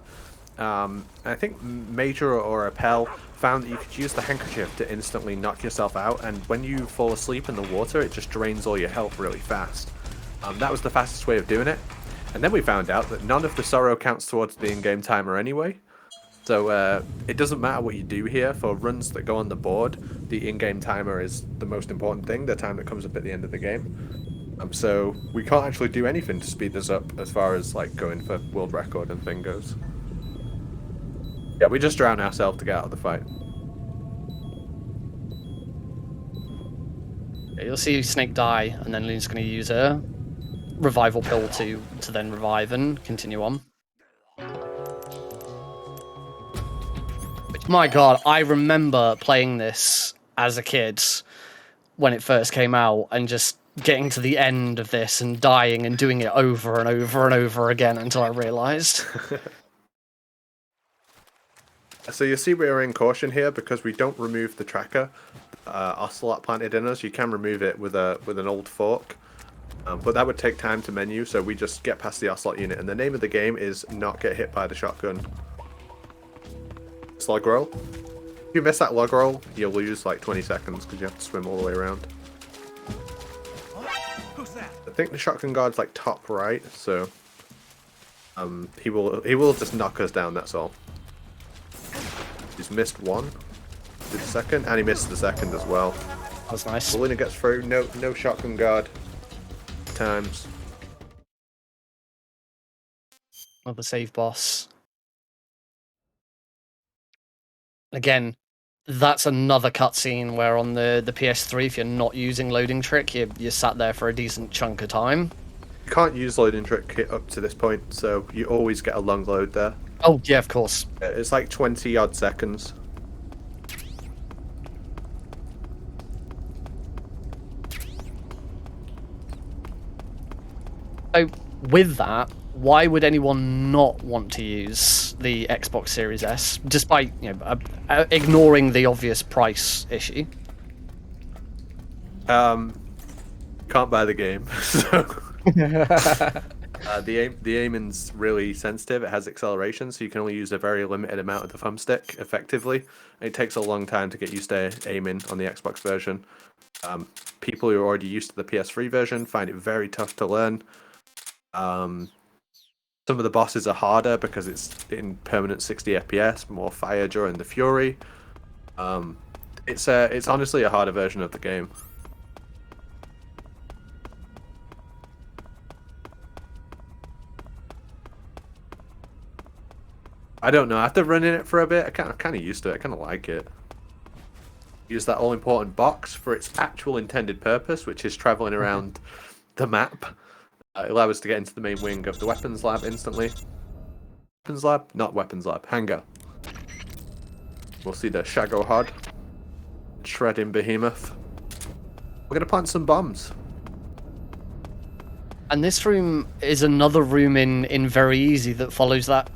Speaker 2: I think Major or Appel found that you could use the handkerchief to instantly knock yourself out, and when you fall asleep in the water, it just drains all your health really fast. That was the fastest way of doing it. And then we found out that none of the Sorrow counts towards the in-game timer anyway. So it doesn't matter what you do here. For runs that go on the board, the in-game timer is the most important thing, the time that comes up at the end of the game. So we can't actually do anything to speed this up as far as like going for world record and thing goes. Yeah, we just drown ourselves to get out of the fight.
Speaker 3: Yeah, you'll see Snake die, and then Luna's going to use a revival pill to then revive and continue on. Which, my god, I remember playing this as a kid when it first came out, and just getting to the end of this and dying and doing it over and over and over again until I realised.
Speaker 2: So you see we're in caution here because we don't remove the tracker. Ocelot planted in us. You can remove it with an old fork, but that would take time to menu. So we just get past the Ocelot unit, and the name of the game is not get hit by the shotgun. Slug roll. If you miss that log roll, you'll lose like 20 seconds because you have to swim all the way around.
Speaker 5: Who's that?
Speaker 2: I think the shotgun guard's like top right, so he will just knock us down. That's all. He's missed one. Did the second, and he missed the second as well.
Speaker 3: That was nice.
Speaker 2: Luna gets through. No shotgun guard. Times.
Speaker 3: Another save boss. Again, that's another cutscene where on the PS3, if you're not using loading trick, you're sat there for a decent chunk of time.
Speaker 2: You can't use loading trick up to this point, so you always get a long load there.
Speaker 3: Oh, yeah, of course.
Speaker 2: It's like 20 odd seconds.
Speaker 3: So, with that, why would anyone not want to use the Xbox Series S, despite ignoring the obvious price issue?
Speaker 2: Can't buy the game, so The aiming's really sensitive. It has acceleration, so you can only use a very limited amount of the thumbstick effectively. It takes a long time to get used to aiming on the Xbox version. People who are already used to the PS3 version find it very tough to learn. Some of the bosses are harder because it's in permanent 60 FPS, more fire during the Fury. It's honestly a harder version of the game. I don't know. After running it for a bit, I kind of used to it. I kind of like it. Use that all-important box for its actual intended purpose, which is traveling around the map. It allows us to get into the main wing of the weapons lab instantly. Weapons lab? Not weapons lab. Hangar. We'll see the Shago Hod. Shredding Behemoth. We're going to plant some bombs.
Speaker 3: And this room is another room in Very Easy that follows that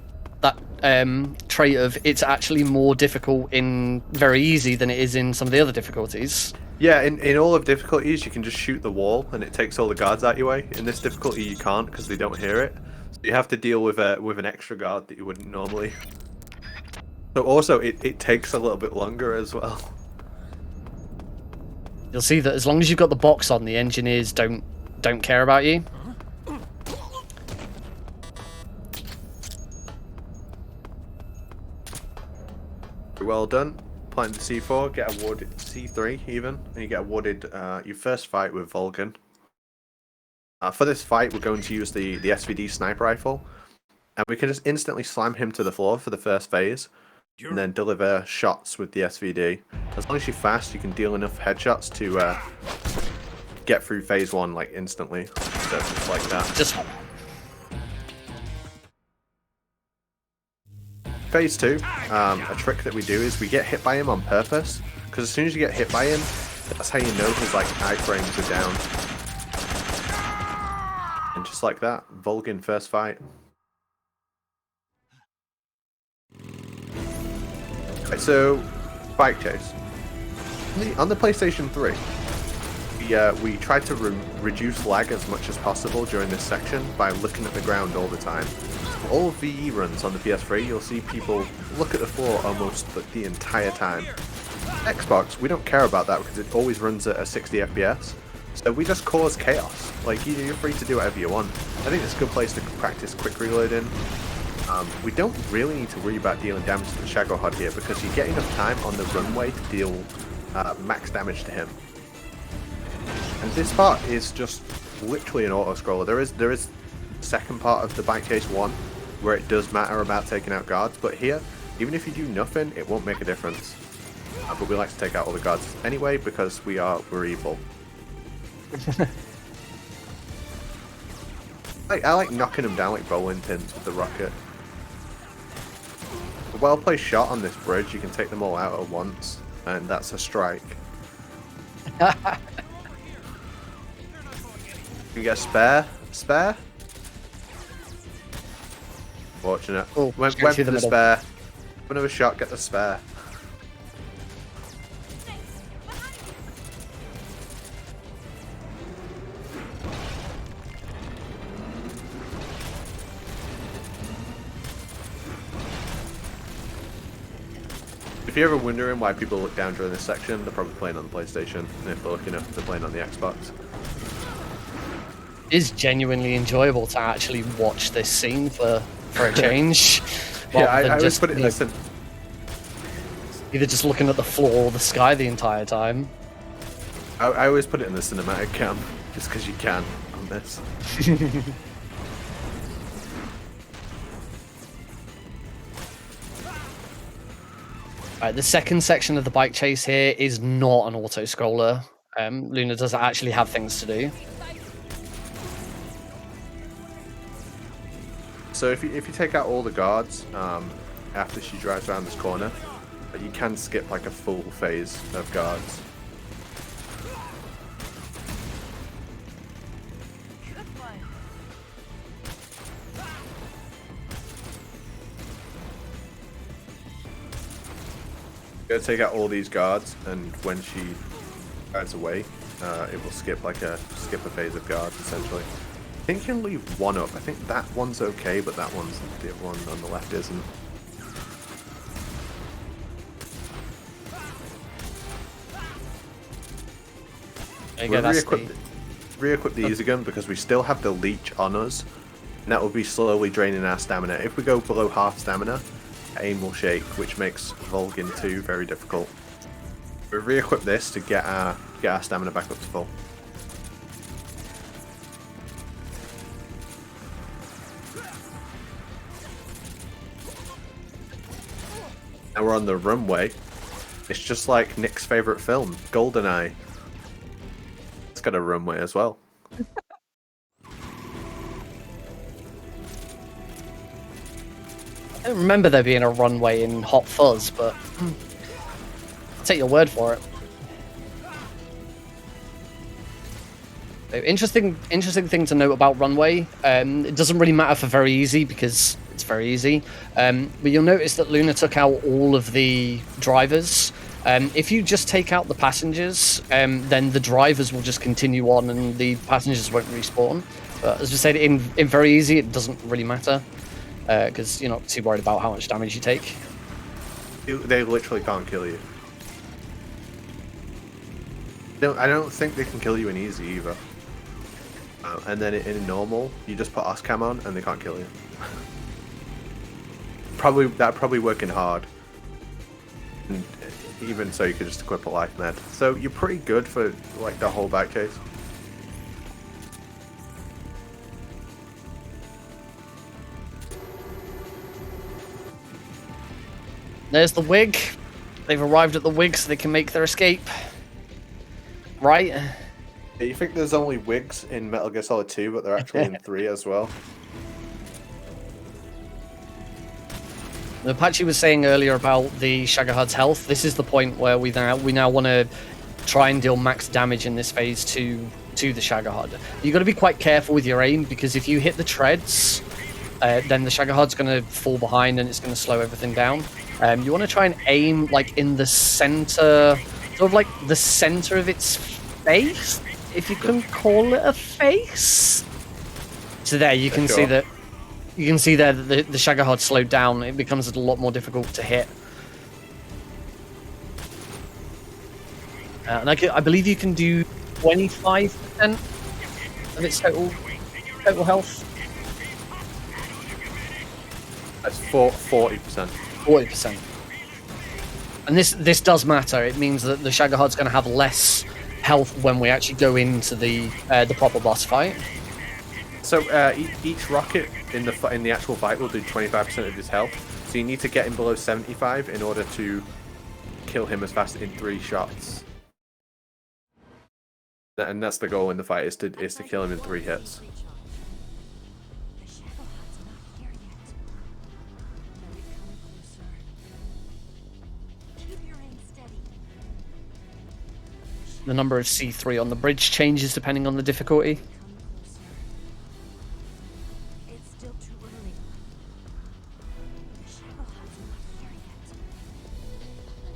Speaker 3: trait of it's actually more difficult in Very Easy than it is in some of the other difficulties.
Speaker 2: Yeah, in all of difficulties, you can just shoot the wall and it takes all the guards out your way. In this difficulty, you can't because they don't hear it. So you have to deal with an extra guard that you wouldn't normally. So also, it takes a little bit longer as well.
Speaker 3: You'll see that as long as you've got the box on, the engineers don't care about you.
Speaker 2: Well done. Planting the C4, get awarded C3 even, and you get awarded your first fight with Vulcan. For this fight, we're going to use the SVD sniper rifle, and we can just instantly slam him to the floor for the first phase, and then deliver shots with the SVD. As long as you're fast, you can deal enough headshots to get through phase 1 like instantly. So just like that. Phase 2, a trick that we do is we get hit by him on purpose, because as soon as you get hit by him, that's how you know his like iframes are down. And just like that, Vulcan first fight. Right, so bike chase. On the PlayStation 3, we tried to reduce lag as much as possible during this section by looking at the ground all the time. All VE runs on the PS3, you'll see people look at the floor almost the entire time. Xbox, we don't care about that because it always runs at a 60 FPS. So we just cause chaos. Like, you're free to do whatever you want. I think it's a good place to practice quick reloading. We don't really need to worry about dealing damage to the Shago Hod here because you get enough time on the runway to deal max damage to him. And this part is just literally an auto-scroller. There is second part of the bike chase 1 where it does matter about taking out guards, but here, even if you do nothing, it won't make a difference. But we like to take out all the guards anyway because we're evil. I like knocking them down like bowling pins with the rocket. A well-placed shot on this bridge, you can take them all out at once, and that's a strike. You get a spare? Spare? Fortunate.
Speaker 3: Oh,
Speaker 2: went for the spare. Another shot, get the spare. If you're ever wondering why people look down during this section, they're probably playing on the PlayStation, and if they're looking up, they're playing on the Xbox.
Speaker 3: It is genuinely enjoyable to actually watch this scene for a change.
Speaker 2: Yeah, I always put it in this.
Speaker 3: Either just looking at the floor or the sky the entire time.
Speaker 2: I always put it in the cinematic cam, just because you can on this.
Speaker 3: Right, the second section of the bike chase here is not an auto-scroller. Luna doesn't actually have things to do.
Speaker 2: So if you take out all the guards after she drives around this corner, you can skip like a full phase of guards. You're gonna take out all these guards, and when she drives away, it will skip a phase of guards essentially. think you can leave one up. I think that one's okay, but that one's the one on the left isn't.
Speaker 3: There you
Speaker 2: We'll
Speaker 3: go, that's
Speaker 2: re-equip the easy gun because we still have the leech on us, and that will be slowly draining our stamina. If we go below half stamina, aim will shake, which makes Vulcan 2 very difficult. We'll re-equip this to get our stamina back up to full. Now we're on the runway. It's just like Nick's favourite film, GoldenEye. It's got a runway as well.
Speaker 3: I don't remember there being a runway in Hot Fuzz, but I'll take your word for it. So, interesting thing to note about runway. It doesn't really matter for very easy because it's very easy. But you'll notice that Luna took out all of the drivers. If you just take out the passengers, then the drivers will just continue on and the passengers won't respawn. But as I said, in very easy, it doesn't really matter because you're not too worried about how much damage you take.
Speaker 2: They literally can't kill you. I don't think they can kill you in easy either. And then in normal, you just put Oscam on and they can't kill you. Probably working hard. And even so, you could just equip a life med. So you're pretty good for like the whole back case.
Speaker 3: There's the wig. They've arrived at the wig so they can make their escape. Right?
Speaker 2: You think there's only wigs in Metal Gear Solid 2, but they're actually in 3 as well.
Speaker 3: Apache was saying earlier about the Shagahad's health. This is the point where we now want to try and deal max damage in this phase to the Shagahad. You've got to be quite careful with your aim because if you hit the treads, then the Shagahad's going to fall behind and it's going to slow everything down. You want to try and aim like in the center, sort of like the center of its face, if you can call it a face. So there you can see that. You can see there that the Shagahad slowed down. It becomes a lot more difficult to hit. And I believe you can do 25% of its total health.
Speaker 2: That's 40%.
Speaker 3: 40%. And this does matter. It means that the Shagahad's going to have less health when we actually go into the proper boss fight.
Speaker 2: So each rocket in the actual fight will do 25% of his health. So you need to get him below 75 in order to kill him as fast in 3 shots. And that's the goal in the fight is to kill him in 3 hits.
Speaker 3: The number of C3 on the bridge changes depending on the difficulty.
Speaker 4: It's still too early. The Shadowheart's not here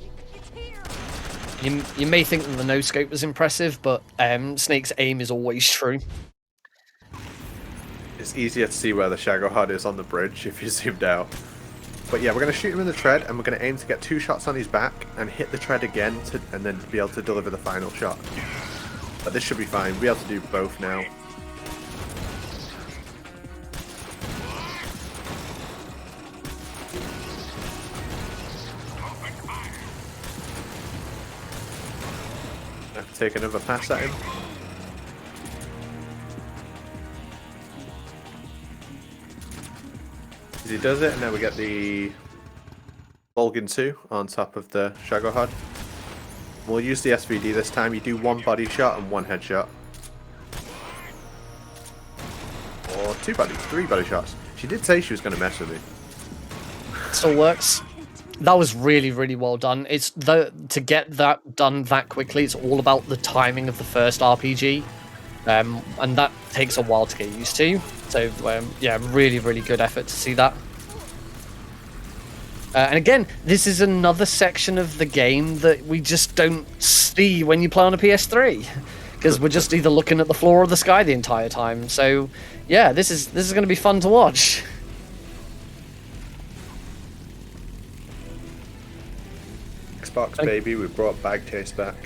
Speaker 4: yet. It's here!
Speaker 3: You may think that the no-scope was impressive, but Snake's aim is always true.
Speaker 2: It's easier to see where the Shagahad is on the bridge if you zoomed out. But yeah, we're going to shoot him in the tread, and we're going to aim to get 2 shots on his back, and hit the tread again, and then be able to deliver the final shot. But this should be fine. We'll be able to do both now. I have to take another pass at him. He does it, and now we get the Vulcan 2 on top of the Shagahad. We'll use the SVD this time. You do 1 body shot and 1 headshot. Or 3 body shots. She did say she was going to mess with me.
Speaker 3: Still works. That was really, really well done. To get that done that quickly, it's all about the timing of the first RPG. And that takes a while to get used to. So, yeah, really, really good effort to see that. And again, this is another section of the game that we just don't see when you play on a PS3. because we're just either looking at the floor or the sky the entire time. So, yeah, this is going to be fun to watch.
Speaker 2: Xbox baby, we brought bag taste back.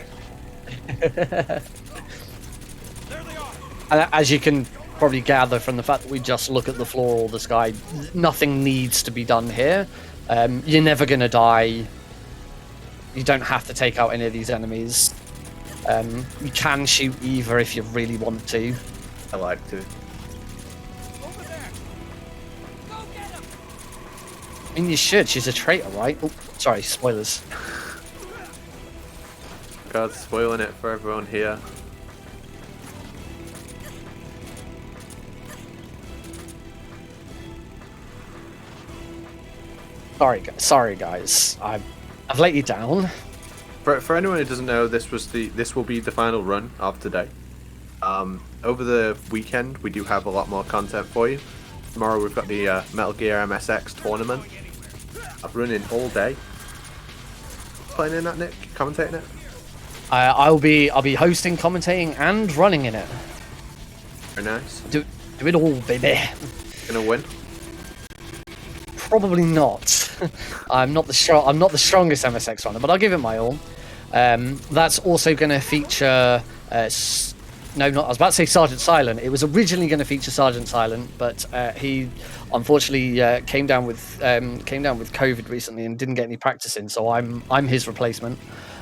Speaker 3: And as you can probably gather from the fact that we just look at the floor or the sky, nothing needs to be done here. You're never going to die. You don't have to take out any of these enemies. You can shoot Eva if you really want to.
Speaker 2: I like to.
Speaker 3: I mean, you should. She's a traitor, right? Oh, sorry, spoilers.
Speaker 2: God, spoiling it for everyone here.
Speaker 3: Sorry, guys. I've let you down.
Speaker 2: For anyone who doesn't know, this will be the final run of today. Over the weekend, we do have a lot more content for you. Tomorrow we've got the Metal Gear MSX tournament. I've run in all day. Playing in that, Nick? Commentating it?
Speaker 3: I'll be hosting, commentating, and running in it.
Speaker 2: Very nice.
Speaker 3: Do it all, baby.
Speaker 2: Gonna win?
Speaker 3: Probably not. I'm not the strongest MSX runner, but I'll give it my all. That's also going to feature. No, not. I was about to say Sergeant Silent. It was originally going to feature Sergeant Silent, but he unfortunately came down with COVID recently and didn't get any practice in. So I'm his replacement.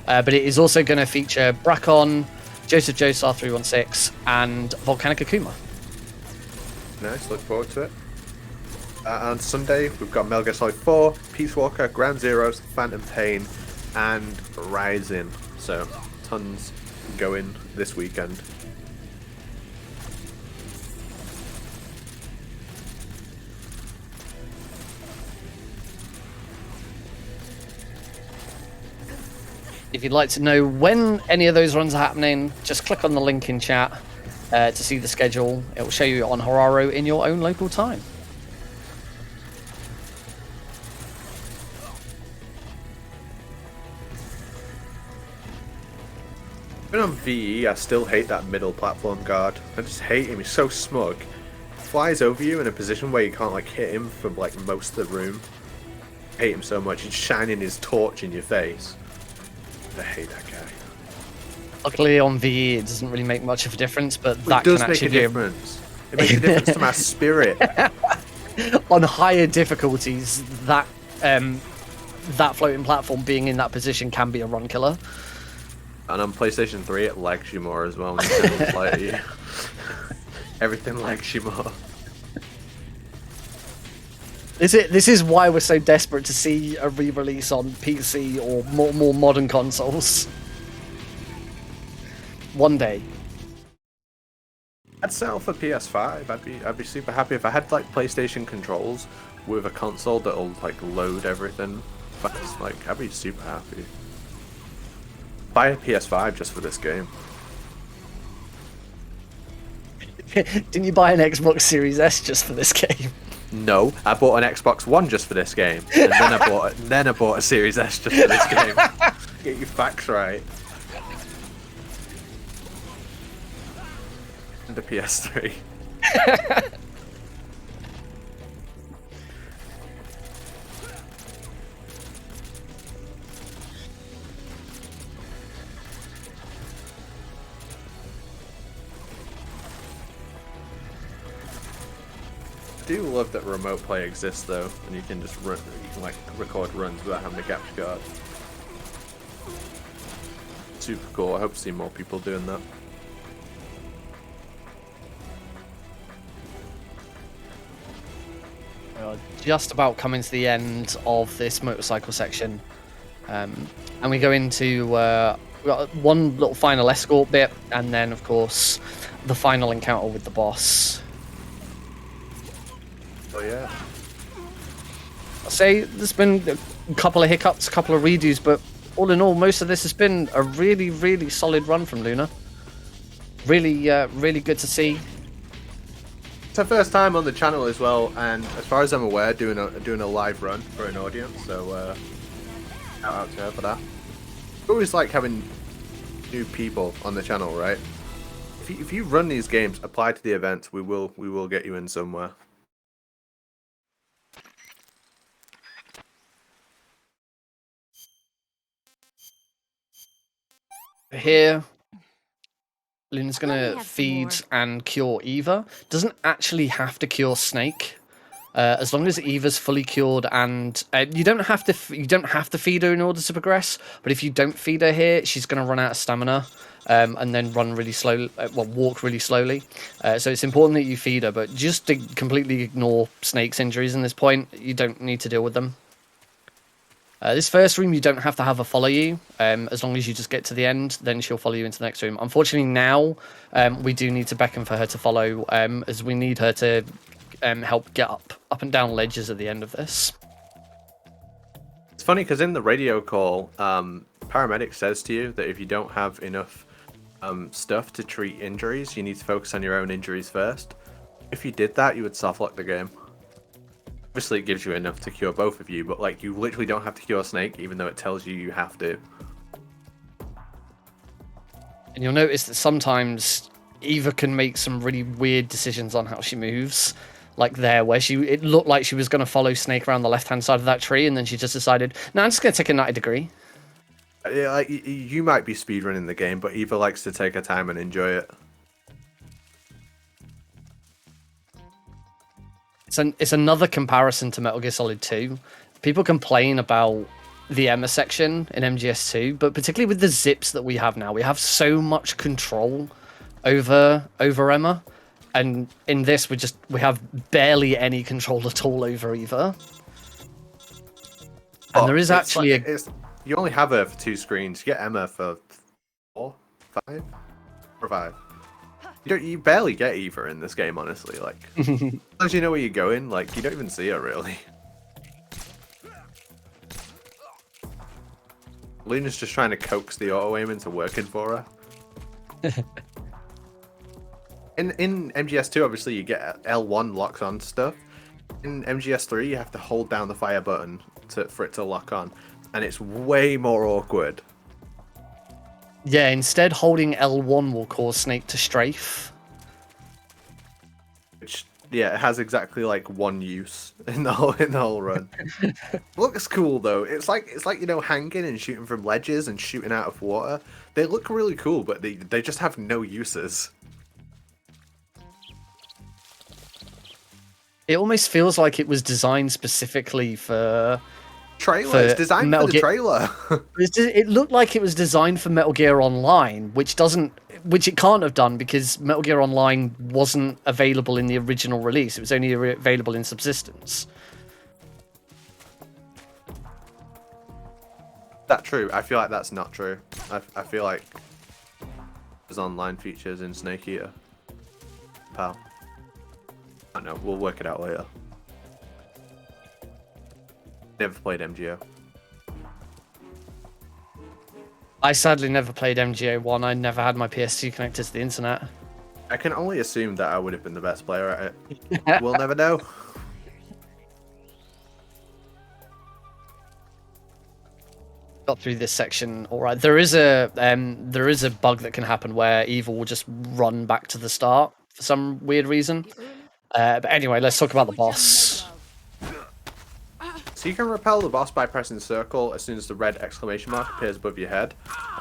Speaker 3: But it is also going to feature Bracon, Joseph Joestar 316, and Volcanic Akuma.
Speaker 2: Nice. Look forward to it. On Sunday, we've got Metal Gear Solid 4, Peace Walker, Ground Zeroes, Phantom Pain, and Rising. So, tons going this weekend.
Speaker 3: If you'd like to know when any of those runs are happening, just click on the link in chat to see the schedule. It will show you on Horaro in your own local time.
Speaker 2: Even on VE, I still hate that middle platform guard. I just hate him. He's so smug. Flies over you in a position where you can't like hit him from like most of the room. I hate him so much. He's shining his torch in your face. I hate that guy.
Speaker 3: Luckily on VE it doesn't really make much of a difference, but
Speaker 2: It
Speaker 3: that
Speaker 2: does
Speaker 3: can
Speaker 2: make
Speaker 3: actually
Speaker 2: a
Speaker 3: be
Speaker 2: difference. It makes a difference to my spirit.
Speaker 3: on higher difficulties. That floating platform being in that position can be a run killer.
Speaker 2: And on PlayStation 3, it lags you more as well. When you play you. Everything lags you more.
Speaker 3: This is why we're so desperate to see a re-release on PC or more modern consoles. One day.
Speaker 2: I'd settle for PS5. I'd be super happy if I had like PlayStation controls with a console that'll like load everything. But it's like I'd be super happy. Buy a PS5 just for this game.
Speaker 3: Didn't you buy an Xbox Series S just for this game?
Speaker 2: No, I bought an Xbox One just for this game, and then I bought a Series S just for this game. Get your facts right. And the PS3. I do love that remote play exists though, and you can just run, you can like record runs without having to capture card. Super cool. I hope to see more people doing that.
Speaker 3: We are just about coming to the end of this motorcycle section, and we go into we've got one little final escort bit, and then of course the final encounter with the boss.
Speaker 2: Oh yeah.
Speaker 3: I'll say there's been a couple of hiccups, a couple of redos, but all in all, most of this has been a really, really solid run from Luna. Really, really good to see.
Speaker 2: It's our first time on the channel as well, and as far as I'm aware, doing a live run for an audience. So shout out to her for that. It's always like having new people on the channel, right? If you run these games, apply to the events, we will get you in somewhere.
Speaker 3: Here, Luna's
Speaker 4: Let me
Speaker 3: gonna
Speaker 4: have some
Speaker 3: feed
Speaker 4: more.
Speaker 3: and cure Eva. Doesn't actually have to cure Snake. As long as Eva's fully cured, and you don't have to feed her in order to progress. But if you don't feed her here, she's going to run out of stamina, and then run really slowly. Walk really slowly. So it's important that you feed her. But just to completely ignore Snake's injuries in this point, you don't need to deal with them. This first room, you don't have to have her follow you. As long as you just get to the end, then she'll follow you into the next room. Unfortunately, now we do need to beckon for her to follow, as we need her to help get up and down ledges at the end of this.
Speaker 2: It's funny because in the radio call, paramedic says to you that if you don't have enough stuff to treat injuries, you need to focus on your own injuries first. If you did that, you would softlock the game. Obviously, it gives you enough to cure both of you, but like you literally don't have to cure Snake, even though it tells you you have to.
Speaker 3: And you'll notice that sometimes Eva can make some really weird decisions on how she moves. Like there, where it looked like she was going to follow Snake around the left-hand side of that tree, and then she just decided, no, I'm just going to take a 90 degree.
Speaker 2: Yeah, like you might be speedrunning the game, but Eva likes to take her time and enjoy it.
Speaker 3: It's another comparison to Metal Gear Solid 2. People complain about the Emma section in MGS2, but particularly with the zips that we have now, we have so much control over Emma, and in this we have barely any control at all over Eva. And there is actually
Speaker 2: you only have her for 2 screens. You get Emma for 4, 5, or 5. You barely get Eva in this game, honestly. Like, as long as you know where you're going, like you don't even see her really. Luna's just trying to coax the auto aim into working for her. In MGS2, obviously you get L1 locks on stuff. In MGS3, you have to hold down the fire button for it to lock on, and it's way more awkward.
Speaker 3: Yeah, instead holding L1 will cause Snake to strafe.
Speaker 2: Which, yeah, it has exactly like 1 use in the whole run. Looks cool though. It's like you know, hanging and shooting from ledges and shooting out of water. They look really cool, but they just have no uses.
Speaker 3: It almost feels like it was designed specifically for
Speaker 2: Trailer. It's designed
Speaker 3: Metal
Speaker 2: for the trailer.
Speaker 3: It looked like it was designed for Metal Gear Online, which it can't have done because Metal Gear Online wasn't available in the original release. It was only available in Subsistence.
Speaker 2: That's true. I feel like that's not true. I feel like there's online features in Snake Eater. Pal. I don't know. We'll work it out later. Never played MGO.
Speaker 3: I sadly never played MGO1. I never had my PS2 connected to the internet.
Speaker 2: I can only assume that I would have been the best player at it. We'll never know.
Speaker 3: Got through this section all right. There is a bug that can happen where Eva will just run back to the start for some weird reason. But anyway, let's talk about the boss.
Speaker 2: So you can repel the boss by pressing circle as soon as the red exclamation mark appears above your head.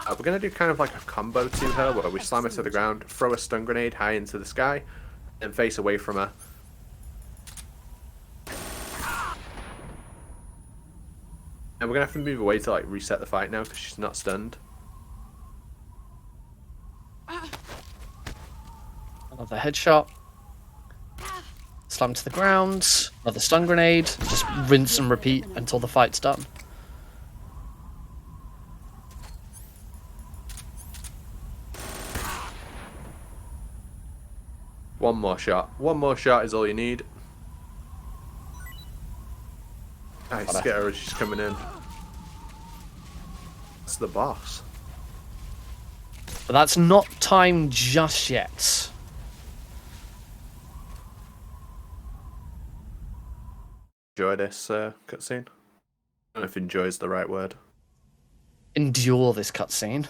Speaker 2: We're going to do kind of like a combo to her where we slam her to the ground, throw a stun grenade high into the sky, and face away from her. And we're going to have to move away to like reset the fight now because she's not stunned.
Speaker 3: Another headshot. Slam to the ground. Another stun grenade. Just rinse and repeat until the fight's done.
Speaker 2: One more shot. One more shot is all you need. Nice, get her as she's coming in. That's the boss.
Speaker 3: But that's not time just yet.
Speaker 2: Enjoy this cutscene. I don't know if enjoy is the right word.
Speaker 3: Endure this cutscene.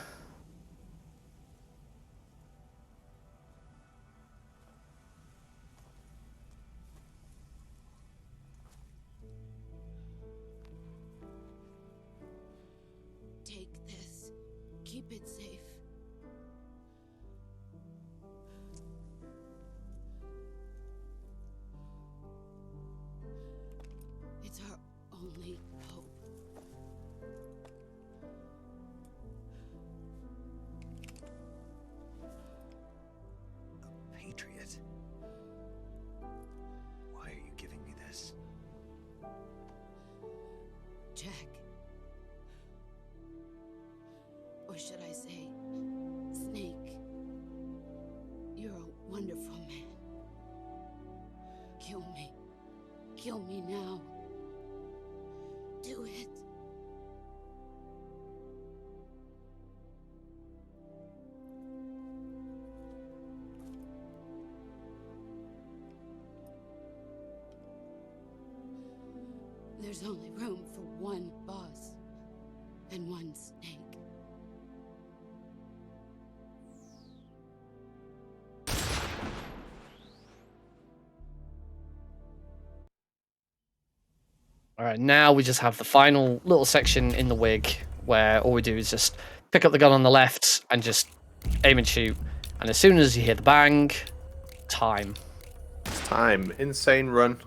Speaker 6: Or should I say, Snake? You're a wonderful man. Kill me. Kill me now. Do it. There's only room for one boss and one snake.
Speaker 3: All right, now we just have the final little section in the wig where all we do is just pick up the gun on the left and just aim and shoot. And as soon as you hear the bang, time.
Speaker 2: It's time. Insane run.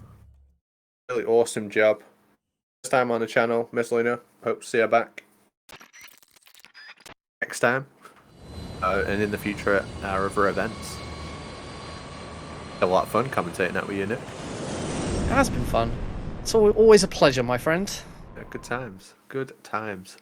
Speaker 2: Really awesome job. First time on the channel, MsLuna. Hope to see her back next time. And in the future at our other events. A lot of fun commentating that with you, Nick.
Speaker 3: It has been fun. It's always a pleasure, my friend.
Speaker 2: Yeah, good times. Good times.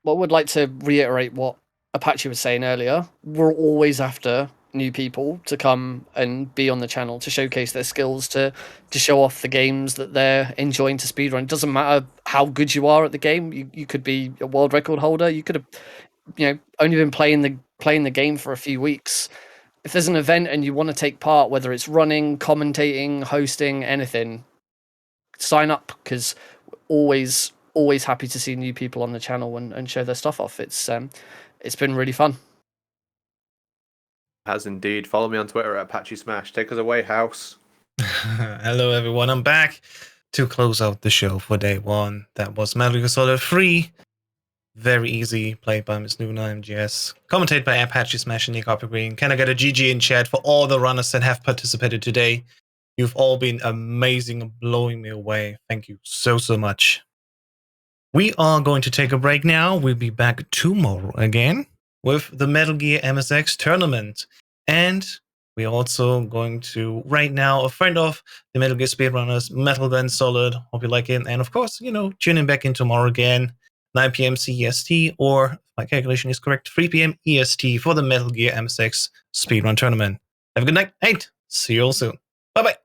Speaker 3: Well, I would like to reiterate what Apache was saying earlier. We're always after new people to come and be on the channel to showcase their skills, to show off the games that they're enjoying to speedrun. It doesn't matter how good you are at the game. You could be a world record holder. You could have, only been playing the game for a few weeks. If there's an event and you want to take part, whether it's running, commentating, hosting, anything, sign up, because always happy to see new people on the channel and show their stuff off. It's been really fun.
Speaker 2: Has indeed. Follow me on Twitter at Apache Smash. Take us away, House.
Speaker 1: Hello, everyone. I'm back to close out the show for day one. That was Metal Gear Solid 3. Very easy. Played by MsLunaMGS. Commentated by Apache Smash and Nick Green. Can I get a GG in chat for all the runners that have participated today? You've all been amazing and blowing me away. Thank you so much. We are going to take a break now. We'll be back tomorrow again with the Metal Gear MSX tournament. And we're also going to, right now, a friend of the Metal Gear Speedrunners, Metal Gear Solid. Hope you like it. And of course, tune in back in tomorrow again, 9 p.m. CEST, or if my calculation is correct, 3 p.m. EST for the Metal Gear MSX Speedrun tournament. Have a good night, and see you all soon. Bye-bye.